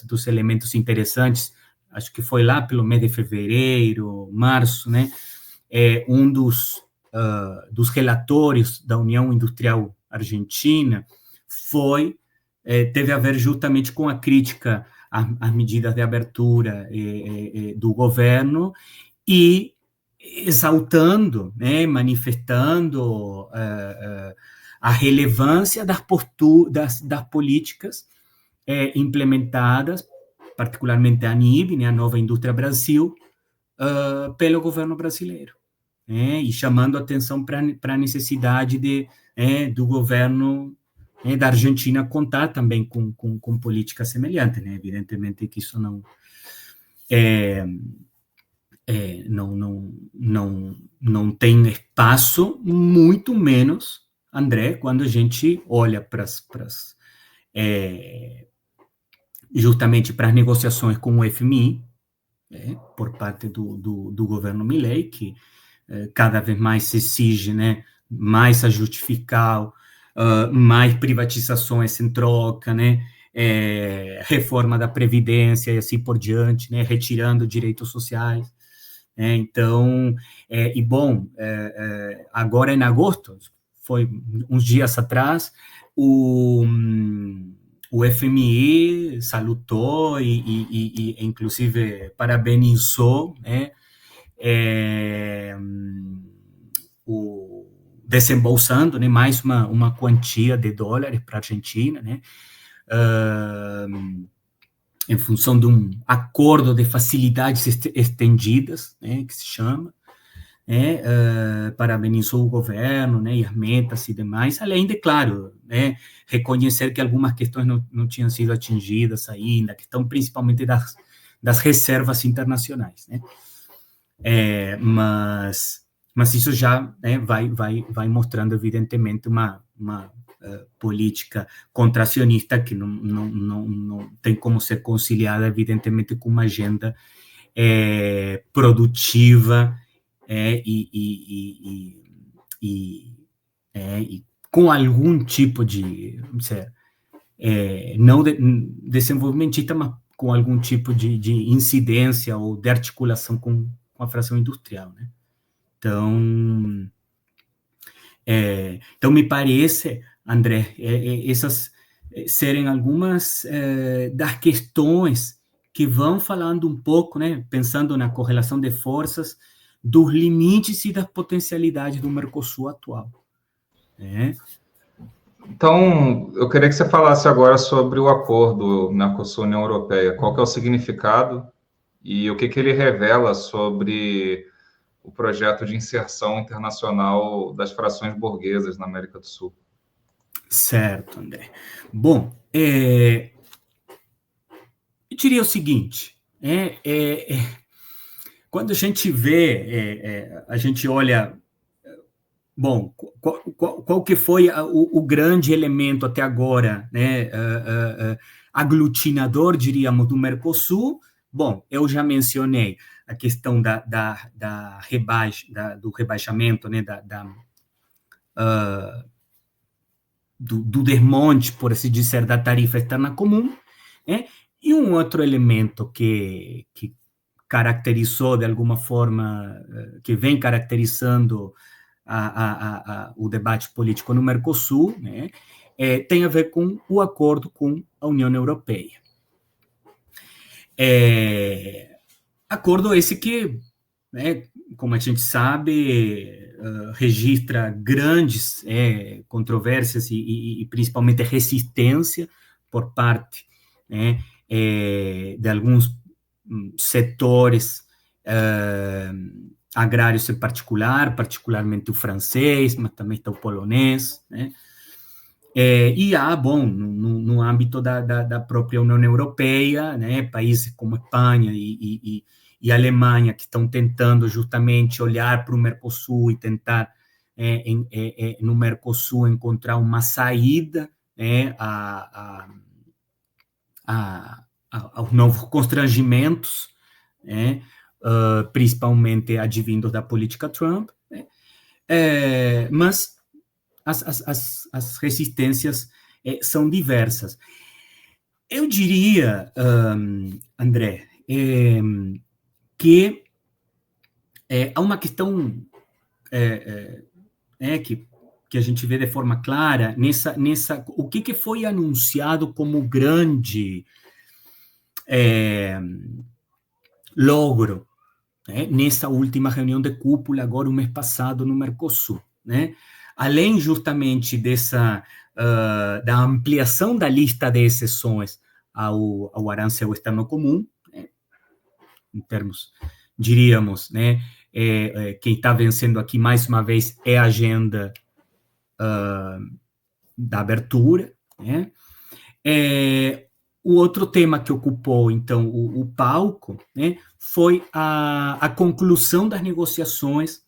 dos elementos interessantes, acho que foi lá pelo mês de fevereiro, março, né? Um dos relatores da União Industrial Argentina teve a ver justamente com a crítica às medidas de abertura do governo e exaltando, né, manifestando a relevância das políticas implementadas, particularmente a ANIB, né, a Nova Indústria Brasil, pelo governo brasileiro, né, e chamando atenção para a necessidade do governo da Argentina contar também com políticas semelhantes, né? Evidentemente que isso não tem espaço, muito menos, André, quando a gente olha justamente para as negociações com o FMI, por parte do governo Milei, que cada vez mais se exige, né, mais ajuste fiscal, mais privatizações em troca, né, reforma da Previdência e assim por diante, né, retirando direitos sociais. Então, agora em agosto, foi uns dias atrás, o FMI salutou e inclusive parabenizou, né, desembolsando, né, mais uma quantia de dólares para a Argentina, né, em função de um acordo de facilidades estendidas, né, que se chama, né, parabenizou o governo, né, e as metas e demais, além de, claro, né, reconhecer que algumas questões não tinham sido atingidas ainda, a questão principalmente das reservas internacionais, né, mas isso já, né, vai mostrando, evidentemente, uma política contracionista que não tem como ser conciliada, evidentemente, com uma agenda produtiva e com algum tipo de, não desenvolvimentista, mas com algum tipo de incidência ou de articulação com a fração industrial, né? Então me parece, André, essas serem algumas das questões que vão falando um pouco, né, pensando na correlação de forças, dos limites e das potencialidades do Mercosul atual, né? Então, eu queria que você falasse agora sobre o acordo Mercosul-União Europeia. Qual que é o significado e o que ele revela sobre o projeto de inserção internacional das frações burguesas na América do Sul? Certo, André. Bom, eu diria o seguinte, quando a gente vê, a gente olha, bom, qual que foi o grande elemento até agora, né, aglutinador, diríamos, do Mercosul? Bom, eu já mencionei a questão do rebaixamento, né, do desmonte, por assim dizer, da tarifa externa comum, né? E um outro elemento que caracterizou, de alguma forma, que vem caracterizando o debate político no Mercosul, né, tem a ver com o acordo com a União Europeia. Acordo esse que, né, como a gente sabe, registra grandes controvérsias e principalmente resistência por parte, né, de alguns setores agrários em particular, particularmente o francês, mas também está o polonês, né? E há, bom, no âmbito da própria União Europeia, né, países como Espanha e Alemanha que estão tentando justamente olhar para o Mercosul e tentar, no Mercosul, encontrar uma saída, né, aos novos constrangimentos, né, principalmente advindos da política Trump, né, mas as resistências são diversas. Eu diria, André, que há uma questão que a gente vê de forma clara o que foi anunciado como grande logro, né, nessa última reunião de cúpula, agora o mês passado, no Mercosul, né? Além justamente da ampliação da lista de exceções ao arancel externo comum, né, em termos, diríamos, né, quem está vencendo aqui, mais uma vez, é a agenda da abertura, né? O outro tema que ocupou, então, o palco, né, foi a conclusão das negociações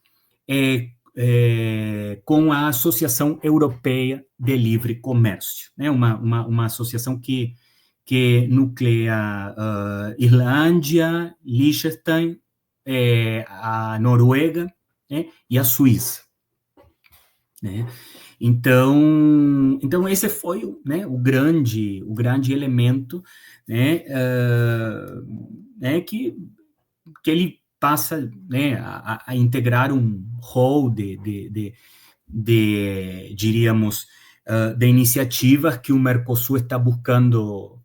com a Associação Europeia de Livre Comércio, né, uma associação que nucleia Islândia, Liechtenstein, a Noruega, né, e a Suíça, né? Então esse foi, né, o grande elemento, né, que ele passa, né, a integrar um rol diríamos, de iniciativas que o Mercosul está buscando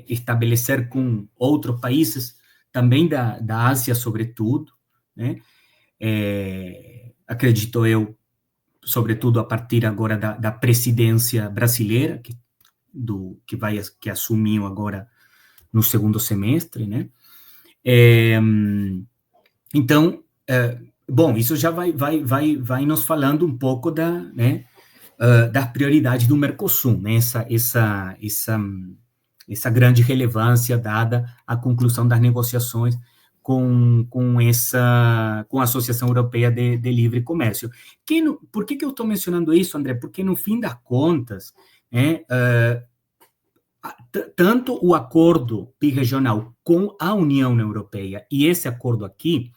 estabelecer com outros países, também da Ásia, sobretudo, né? Acredito eu, sobretudo a partir agora da presidência brasileira, que assumiu agora no segundo semestre, né? Então, bom, isso já vai nos falando um pouco das prioridades do Mercosul, né? Essa grande relevância dada à conclusão das negociações com a Associação Europeia de Livre Comércio. Por que eu estou mencionando isso, André? Porque, no fim das contas, tanto o acordo birregional com a União Europeia e esse acordo aqui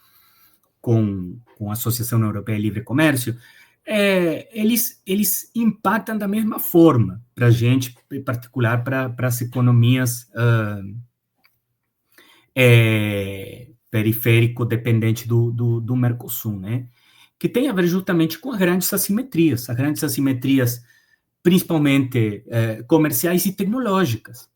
com a Associação Europeia de Livre Comércio, eles impactam da mesma forma para a gente, em particular para as economias periférico-dependentes do Mercosul, né? Que tem a ver justamente com as grandes assimetrias principalmente comerciais e tecnológicas,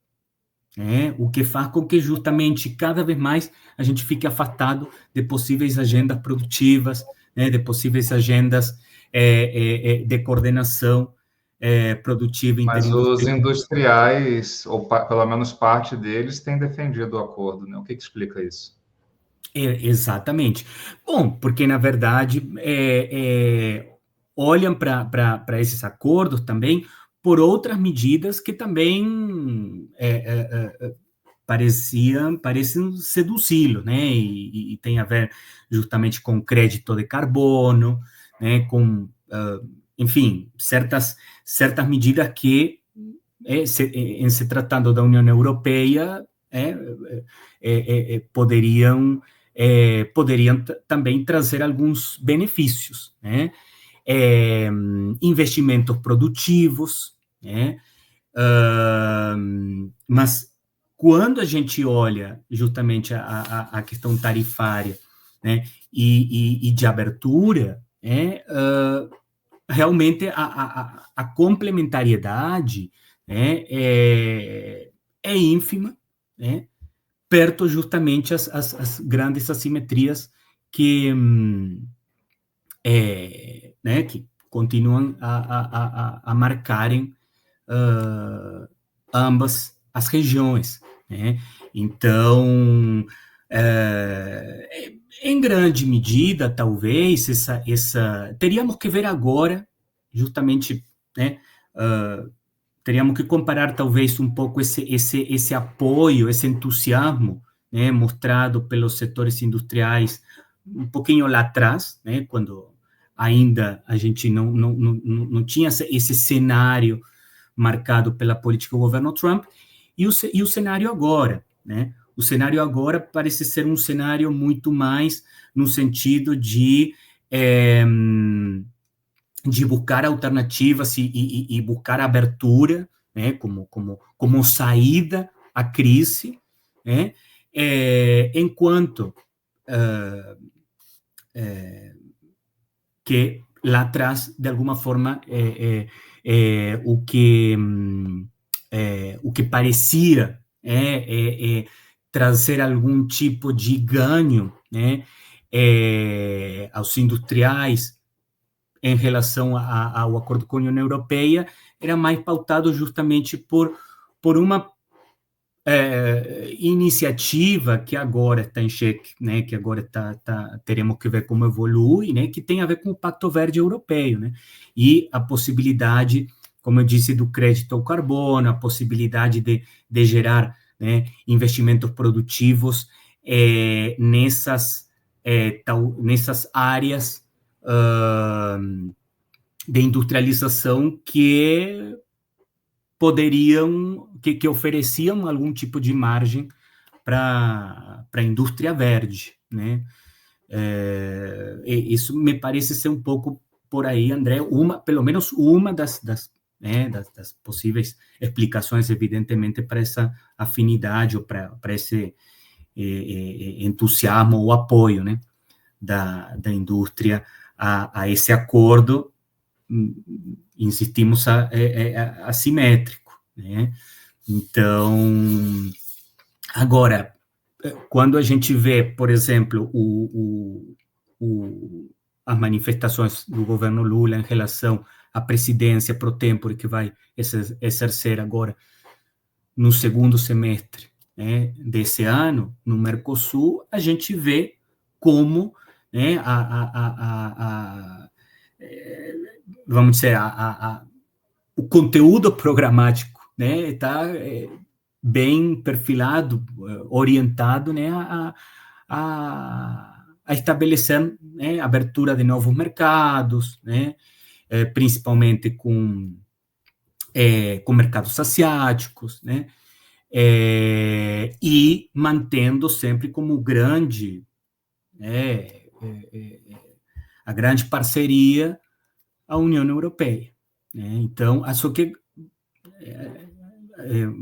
né? O que faz com que justamente cada vez mais a gente fique afastado de possíveis agendas produtivas, né? De possíveis agendas de coordenação produtiva. Mas os industriais, ou pelo menos parte deles, têm defendido o acordo, né? O que explica isso? Exatamente. Bom, porque, na verdade, olham para esses acordos também por outras medidas que também parecem seduzi-lo, né? E tem a ver justamente com crédito de carbono, né? Com, enfim, certas medidas que, em se tratando da União Europeia, poderiam também trazer alguns benefícios, né? Investimentos produtivos, né? Mas quando a gente olha justamente a questão tarifária, né, e de abertura, realmente a complementariedade é ínfima, perto justamente as grandes assimetrias que que continuam a marcarem ambas as regiões. Então, em grande medida, talvez, teríamos que ver agora, justamente, teríamos que comparar, talvez, um pouco esse apoio, esse entusiasmo, mostrado pelos setores industriais um pouquinho lá atrás, quando ainda a gente não tinha esse cenário marcado pela política do governo Trump, e o cenário agora, O cenário agora parece ser um cenário muito mais no sentido de buscar alternativas e buscar abertura, como saída à crise, enquanto que lá atrás, de alguma forma, o que parecia trazer algum tipo de ganho aos industriais em relação ao acordo com a União Europeia era mais pautado justamente por uma iniciativa que agora está em xeque, que agora teremos que ver como evolui, que tem a ver com o Pacto Verde Europeu, e a possibilidade, como eu disse, do crédito ao carbono, a possibilidade de gerar investimentos produtivos nessas áreas de industrialização que que ofereciam algum tipo de margem para a indústria verde, isso me parece ser um pouco por aí, André, pelo menos uma das possíveis explicações, evidentemente, para essa afinidade ou para esse entusiasmo ou apoio, da indústria a esse acordo, insistimos, assimétrico, Então, agora, quando a gente vê, por exemplo, as manifestações do governo Lula em relação à presidência pro tempore que vai exercer agora no segundo semestre desse ano, no Mercosul, a gente vê como vamos dizer, o conteúdo programático está bem perfilado, orientado a estabelecer abertura de novos mercados, principalmente com mercados asiáticos, e mantendo sempre como grande a grande parceria a União Europeia. Então, acho que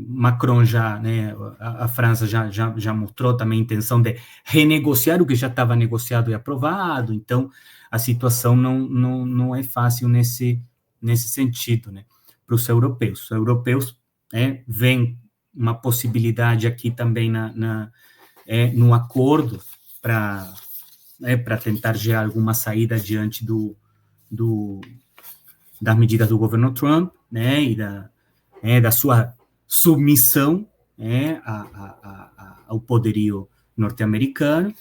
Macron a França já mostrou também a intenção de renegociar o que já estava negociado e aprovado, então a situação não é fácil nesse sentido, para os europeus. Os europeus veem uma possibilidade aqui também no acordo para tentar gerar alguma saída diante das medidas do governo Trump, e da sua submissão ao poderio norte-americano,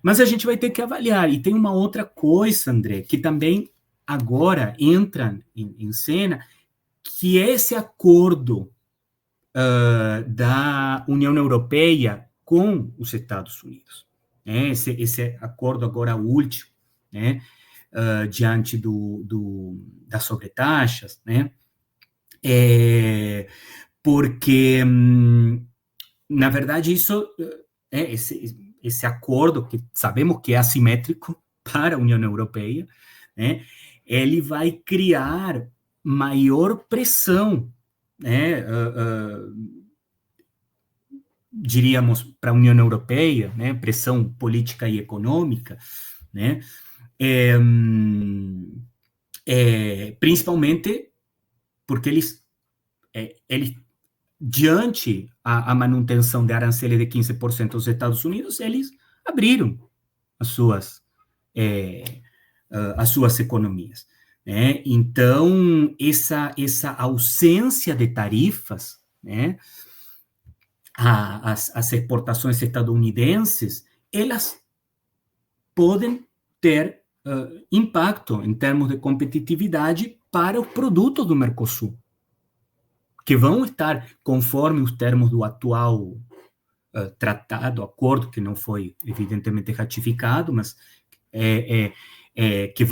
mas a gente vai ter que avaliar. E tem uma outra coisa, André, que também agora entra em cena, que é esse acordo da União Europeia com os Estados Unidos. Esse acordo agora último, diante das sobretaxas, porque, na verdade, esse acordo, que sabemos que é assimétrico para a União Europeia, ele vai criar maior pressão, diríamos, para a União Europeia, pressão política e econômica, principalmente porque eles diante a manutenção de aranceles de 15% dos Estados Unidos, eles abriram as suas economias, né? Então, essa ausência de tarifas, né, as exportações estadunidenses, elas podem ter impacto em termos de competitividade para os produtos do Mercosul, que vão estar conforme os termos do atual tratado, acordo, que não foi evidentemente ratificado, mas que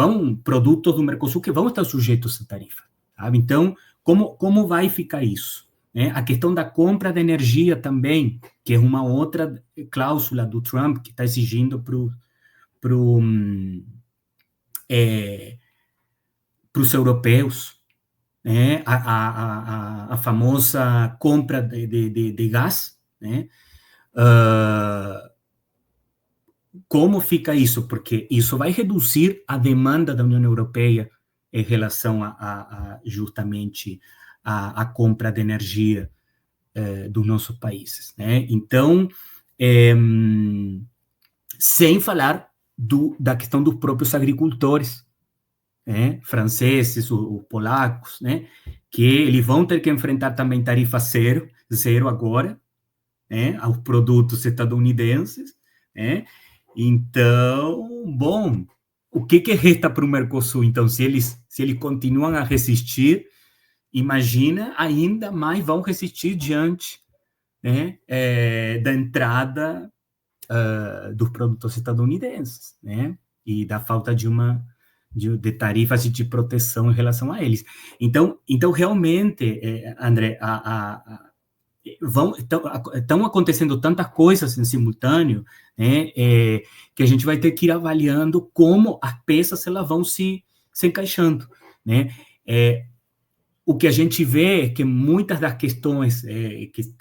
produtos do Mercosul que vão estar sujeitos a tarifa. Sabe? Então, como vai ficar isso? A questão da compra de energia também, que é uma outra cláusula do Trump que está exigindo para os europeus, né, a famosa compra de gás, né? Como fica isso? Porque isso vai reduzir a demanda da União Europeia em relação justamente a compra de energia dos nossos países, né? Então, sem falar da questão dos próprios agricultores, né, franceses, os polacos, né, que eles vão ter que enfrentar também tarifa zero agora, né, aos produtos estadunidenses, né? Então, bom, o que resta para o Mercosul? Então, se eles continuam a resistir, imagina, ainda mais vão resistir diante, né, da entrada dos produtos estadunidenses, né, e da falta de tarifas e de proteção em relação a eles. Então realmente, André, estão acontecendo tantas coisas em simultâneo, né, que a gente vai ter que ir avaliando como as peças elas vão se encaixando, né? O que a gente vê é que muitas das questões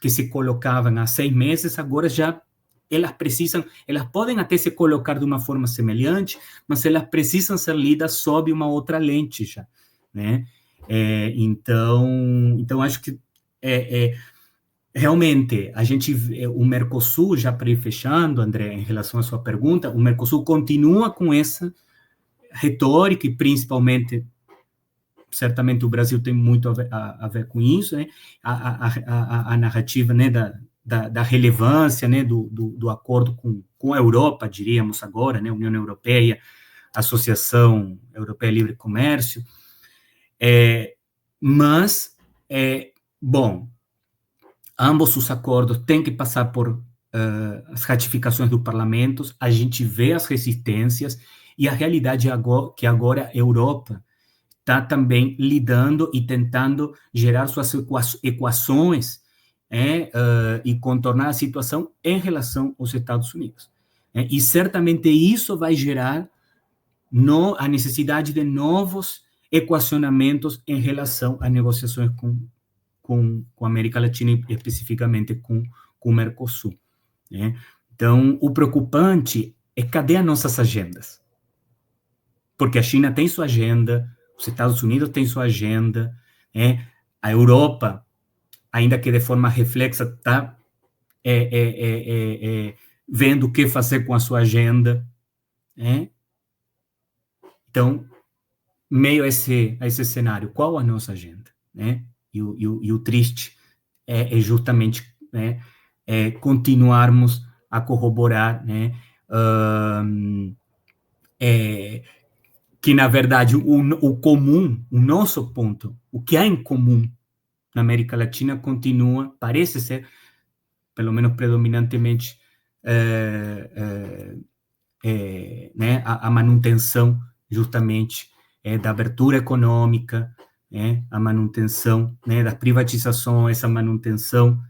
que se colocavam há 6 meses, agora já elas podem até se colocar de uma forma semelhante, mas elas precisam ser lidas sob uma outra lente já, né? Então acho que realmente o Mercosul, já para ir fechando, André, em relação à sua pergunta, o Mercosul continua com essa retórica e principalmente, certamente o Brasil tem muito a ver com isso, né? A narrativa, né, da relevância, né, do acordo com a Europa, diríamos agora, né, União Europeia, Associação Europeia de Livre Comércio, mas, bom, ambos os acordos têm que passar por as ratificações do parlamento, a gente vê as resistências, e a realidade é que agora a Europa está também lidando e tentando gerar suas equações e contornar a situação em relação aos Estados Unidos. E certamente isso vai gerar a necessidade de novos equacionamentos em relação a negociações com a América Latina e especificamente com o Mercosul, né? Então, o preocupante é cadê as nossas agendas? Porque a China tem sua agenda, os Estados Unidos têm sua agenda, né? A Europa, ainda que de forma reflexa, está vendo o que fazer com a sua agenda, né? Então, meio a esse cenário, qual a nossa agenda, né? E o triste é justamente, né, continuarmos a corroborar, né, que, na verdade, o comum, o nosso ponto, o que há em comum na América Latina parece ser, pelo menos predominantemente, né, a manutenção justamente da abertura econômica, né, a manutenção, né, das privatizações, a manutenção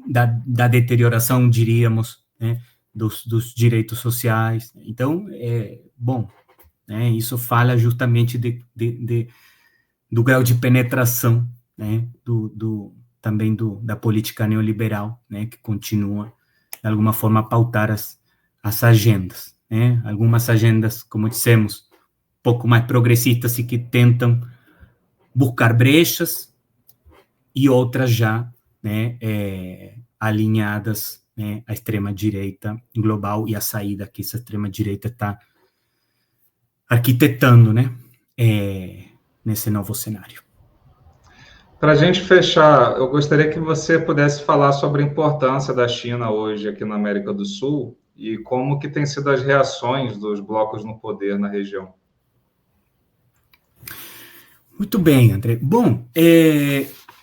da deterioração, diríamos, né, dos direitos sociais. Então, bom, né, isso fala justamente do grau de penetração, né, também da política neoliberal, né, que continua, de alguma forma, a pautar as agendas. né? Algumas agendas, como dissemos, um pouco mais progressistas e que tentam buscar brechas, e outras já, né, alinhadas, né, à extrema-direita global e a saída que essa extrema-direita está arquitetando, né, nesse novo cenário. Para a gente fechar, eu gostaria que você pudesse falar sobre a importância da China hoje aqui na América do Sul e como que têm sido as reações dos blocos no poder na região. Muito bem, André. Bom,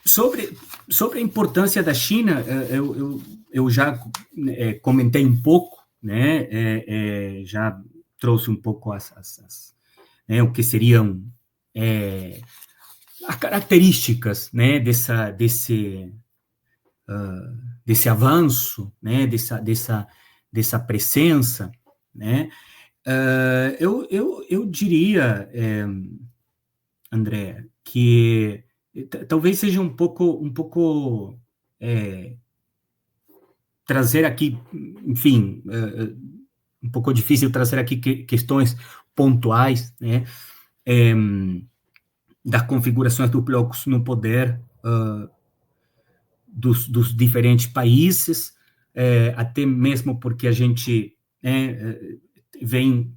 sobre a importância da China, eu já comentei um pouco, né? Já trouxe um pouco né, o que seriam as características, né, desse avanço, né, dessa presença, né? Eu diria, André, que talvez seja um pouco trazer aqui, enfim, um pouco difícil trazer aqui questões pontuais, né, das configurações dos blocos no poder dos diferentes países, até mesmo porque a gente vem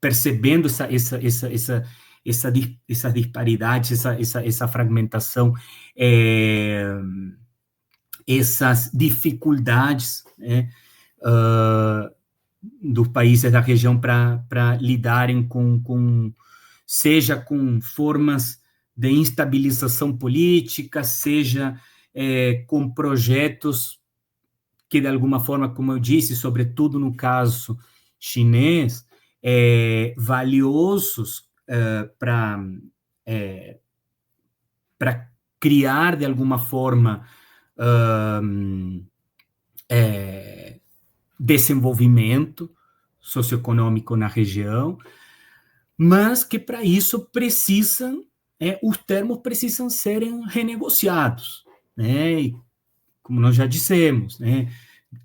percebendo essa disparidade, essa fragmentação, essas dificuldades, né, dos países da região para lidarem seja com formas de instabilização política, seja com projetos que, de alguma forma, como eu disse, sobretudo no caso chinês, valiosos para criar, de alguma forma, desenvolvimento socioeconômico na região, mas que para isso os termos precisam serem renegociados, né? E, como nós já dissemos, né,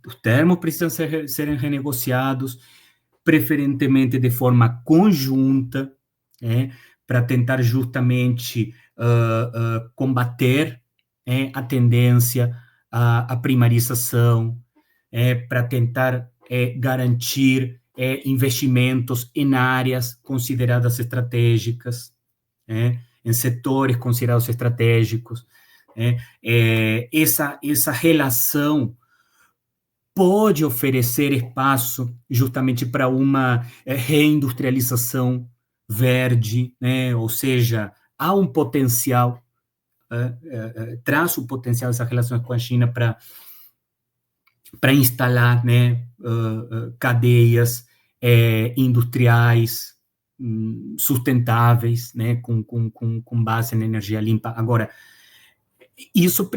os termos precisam serem renegociados, preferentemente de forma conjunta, para tentar justamente combater a tendência à primarização, para tentar garantir investimentos em áreas consideradas estratégicas, em setores considerados estratégicos. Essa relação pode oferecer espaço justamente para uma reindustrialização verde, né? Ou seja, há um potencial, traz o potencial dessas relações com a China para instalar, né, cadeias industriais sustentáveis, né, com base na energia limpa. Agora, isso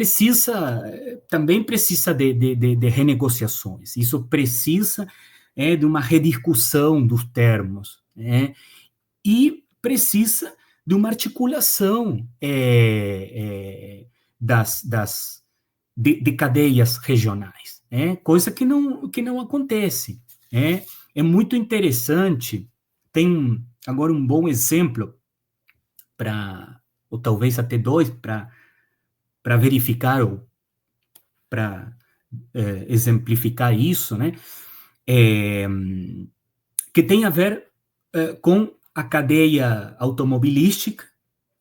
também precisa de renegociações, isso precisa de uma rediscussão dos termos, né, e precisa de uma articulação de cadeias regionais, coisa que não acontece. É muito interessante, tem agora um bom exemplo, ou talvez até dois, para verificar ou para exemplificar isso, né? Que tem a ver com a cadeia automobilística,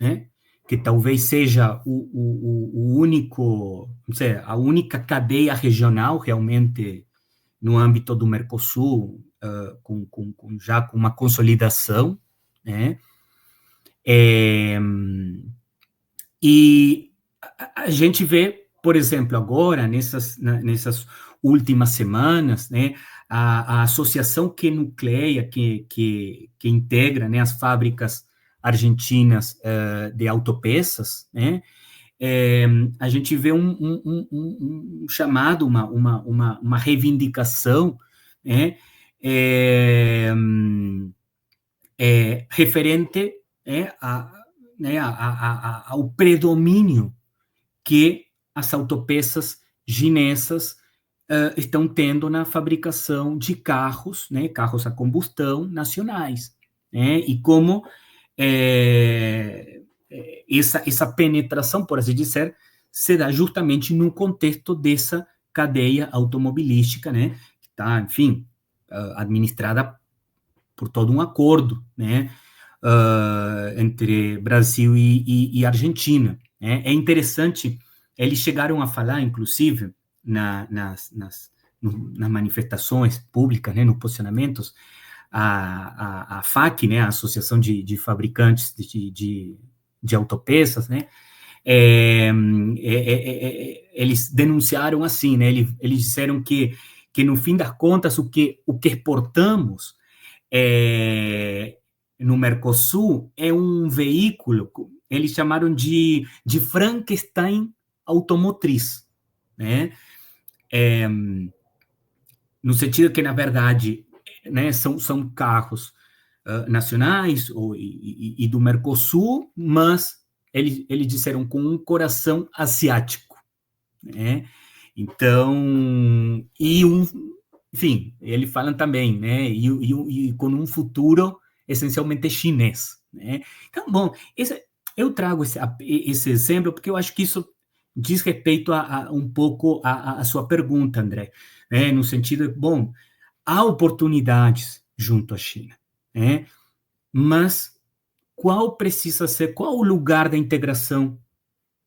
né? Que talvez seja o único, não sei, a única cadeia regional realmente no âmbito do Mercosul, já com uma consolidação, né? E a gente vê, por exemplo, agora, nessas últimas semanas, né, a associação que nucleia, que integra, né, as fábricas argentinas de autopeças, né, a gente vê um chamado, uma reivindicação, né, referente ao predomínio que as autopeças chinesas estão tendo na fabricação de carros, né, carros a combustão nacionais, né, e como essa penetração, por assim dizer, se dá justamente no contexto dessa cadeia automobilística, né, que está, enfim, administrada por todo um acordo, né, entre Brasil e Argentina. Né? É interessante, eles chegaram a falar, inclusive, nas manifestações públicas, né, nos posicionamentos, a FAC, né, a Associação de Fabricantes de Autopeças, né, eles denunciaram assim, né, eles disseram que no fim das contas, o que exportamos no Mercosul é um veículo, eles chamaram de Frankenstein automotriz, né? No sentido que, na verdade, né, são carros nacionais e do Mercosul, mas eles disseram com um coração asiático, né? Então, enfim, eles falam também, né? E com um futuro essencialmente chinês, né? Então, bom, eu trago esse exemplo porque eu acho que isso diz respeito um pouco a sua pergunta, André, né? No sentido, bom, há oportunidades junto à China, né? Mas qual o lugar da integração,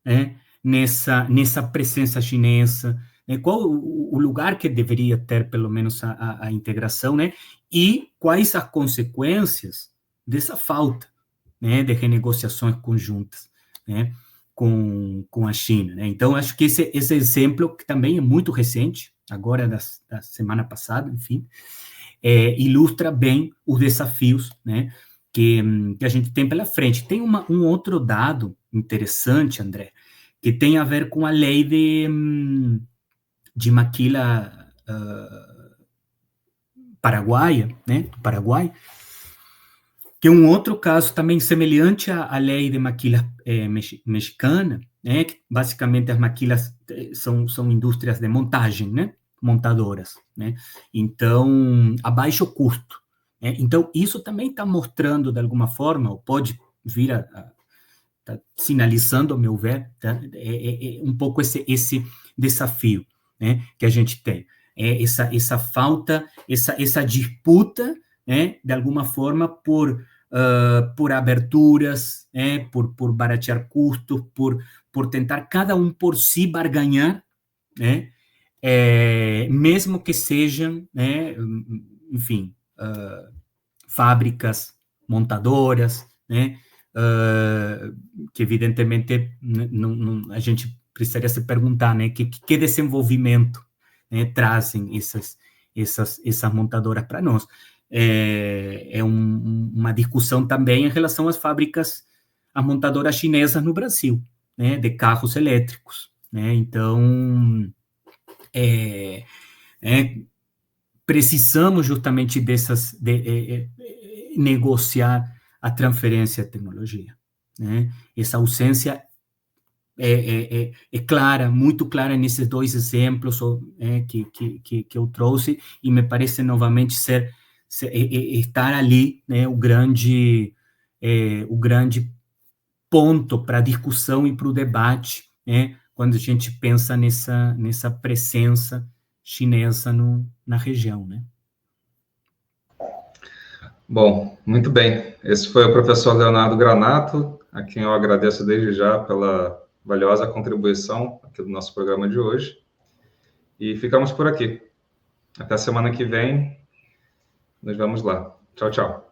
né? Nessa presença chinesa, né? Qual o lugar que deveria ter, pelo menos, a integração, né? E quais as consequências dessa falta, né, de renegociações conjuntas, né, com a China, né? Então, acho que esse exemplo, que também é muito recente, agora da semana passada, enfim, ilustra bem os desafios, né, que a gente tem pela frente. Tem um outro dado interessante, André, que tem a ver com a lei de maquila paraguaia, né, do Paraguai, que é um outro caso também semelhante à lei de maquila mexicana, né, que basicamente as maquilas são indústrias de montagem, né, montadoras, né, então, a baixo custo. Né? Então, isso também está mostrando, de alguma forma, ou pode vir tá sinalizando, ao meu ver, tá? Um pouco esse desafio, né, que a gente tem. Essa falta, essa disputa, né, de alguma forma, por aberturas, né, por baratear custos, por tentar cada um por si barganhar, né, mesmo que sejam, né, enfim, fábricas, montadoras, né, que evidentemente a gente precisaria se perguntar, né, que desenvolvimento, né, trazem essas montadoras para nós. Uma discussão também em relação às fábricas, as montadoras chinesas no Brasil, né, de carros elétricos, né, então precisamos justamente de negociar a transferência de tecnologia, né? Essa ausência é clara, muito clara nesses dois exemplos que eu trouxe, e me parece novamente estar ali, né, o grande ponto para a discussão e para o debate, né, quando a gente pensa nessa presença chinesa na região, né? Bom, muito bem. Esse foi o professor Leonardo Granato, a quem eu agradeço desde já pela valiosa contribuição aqui do nosso programa de hoje. E ficamos por aqui. Até a semana que vem. Nos vemos lá. Tchau, tchau.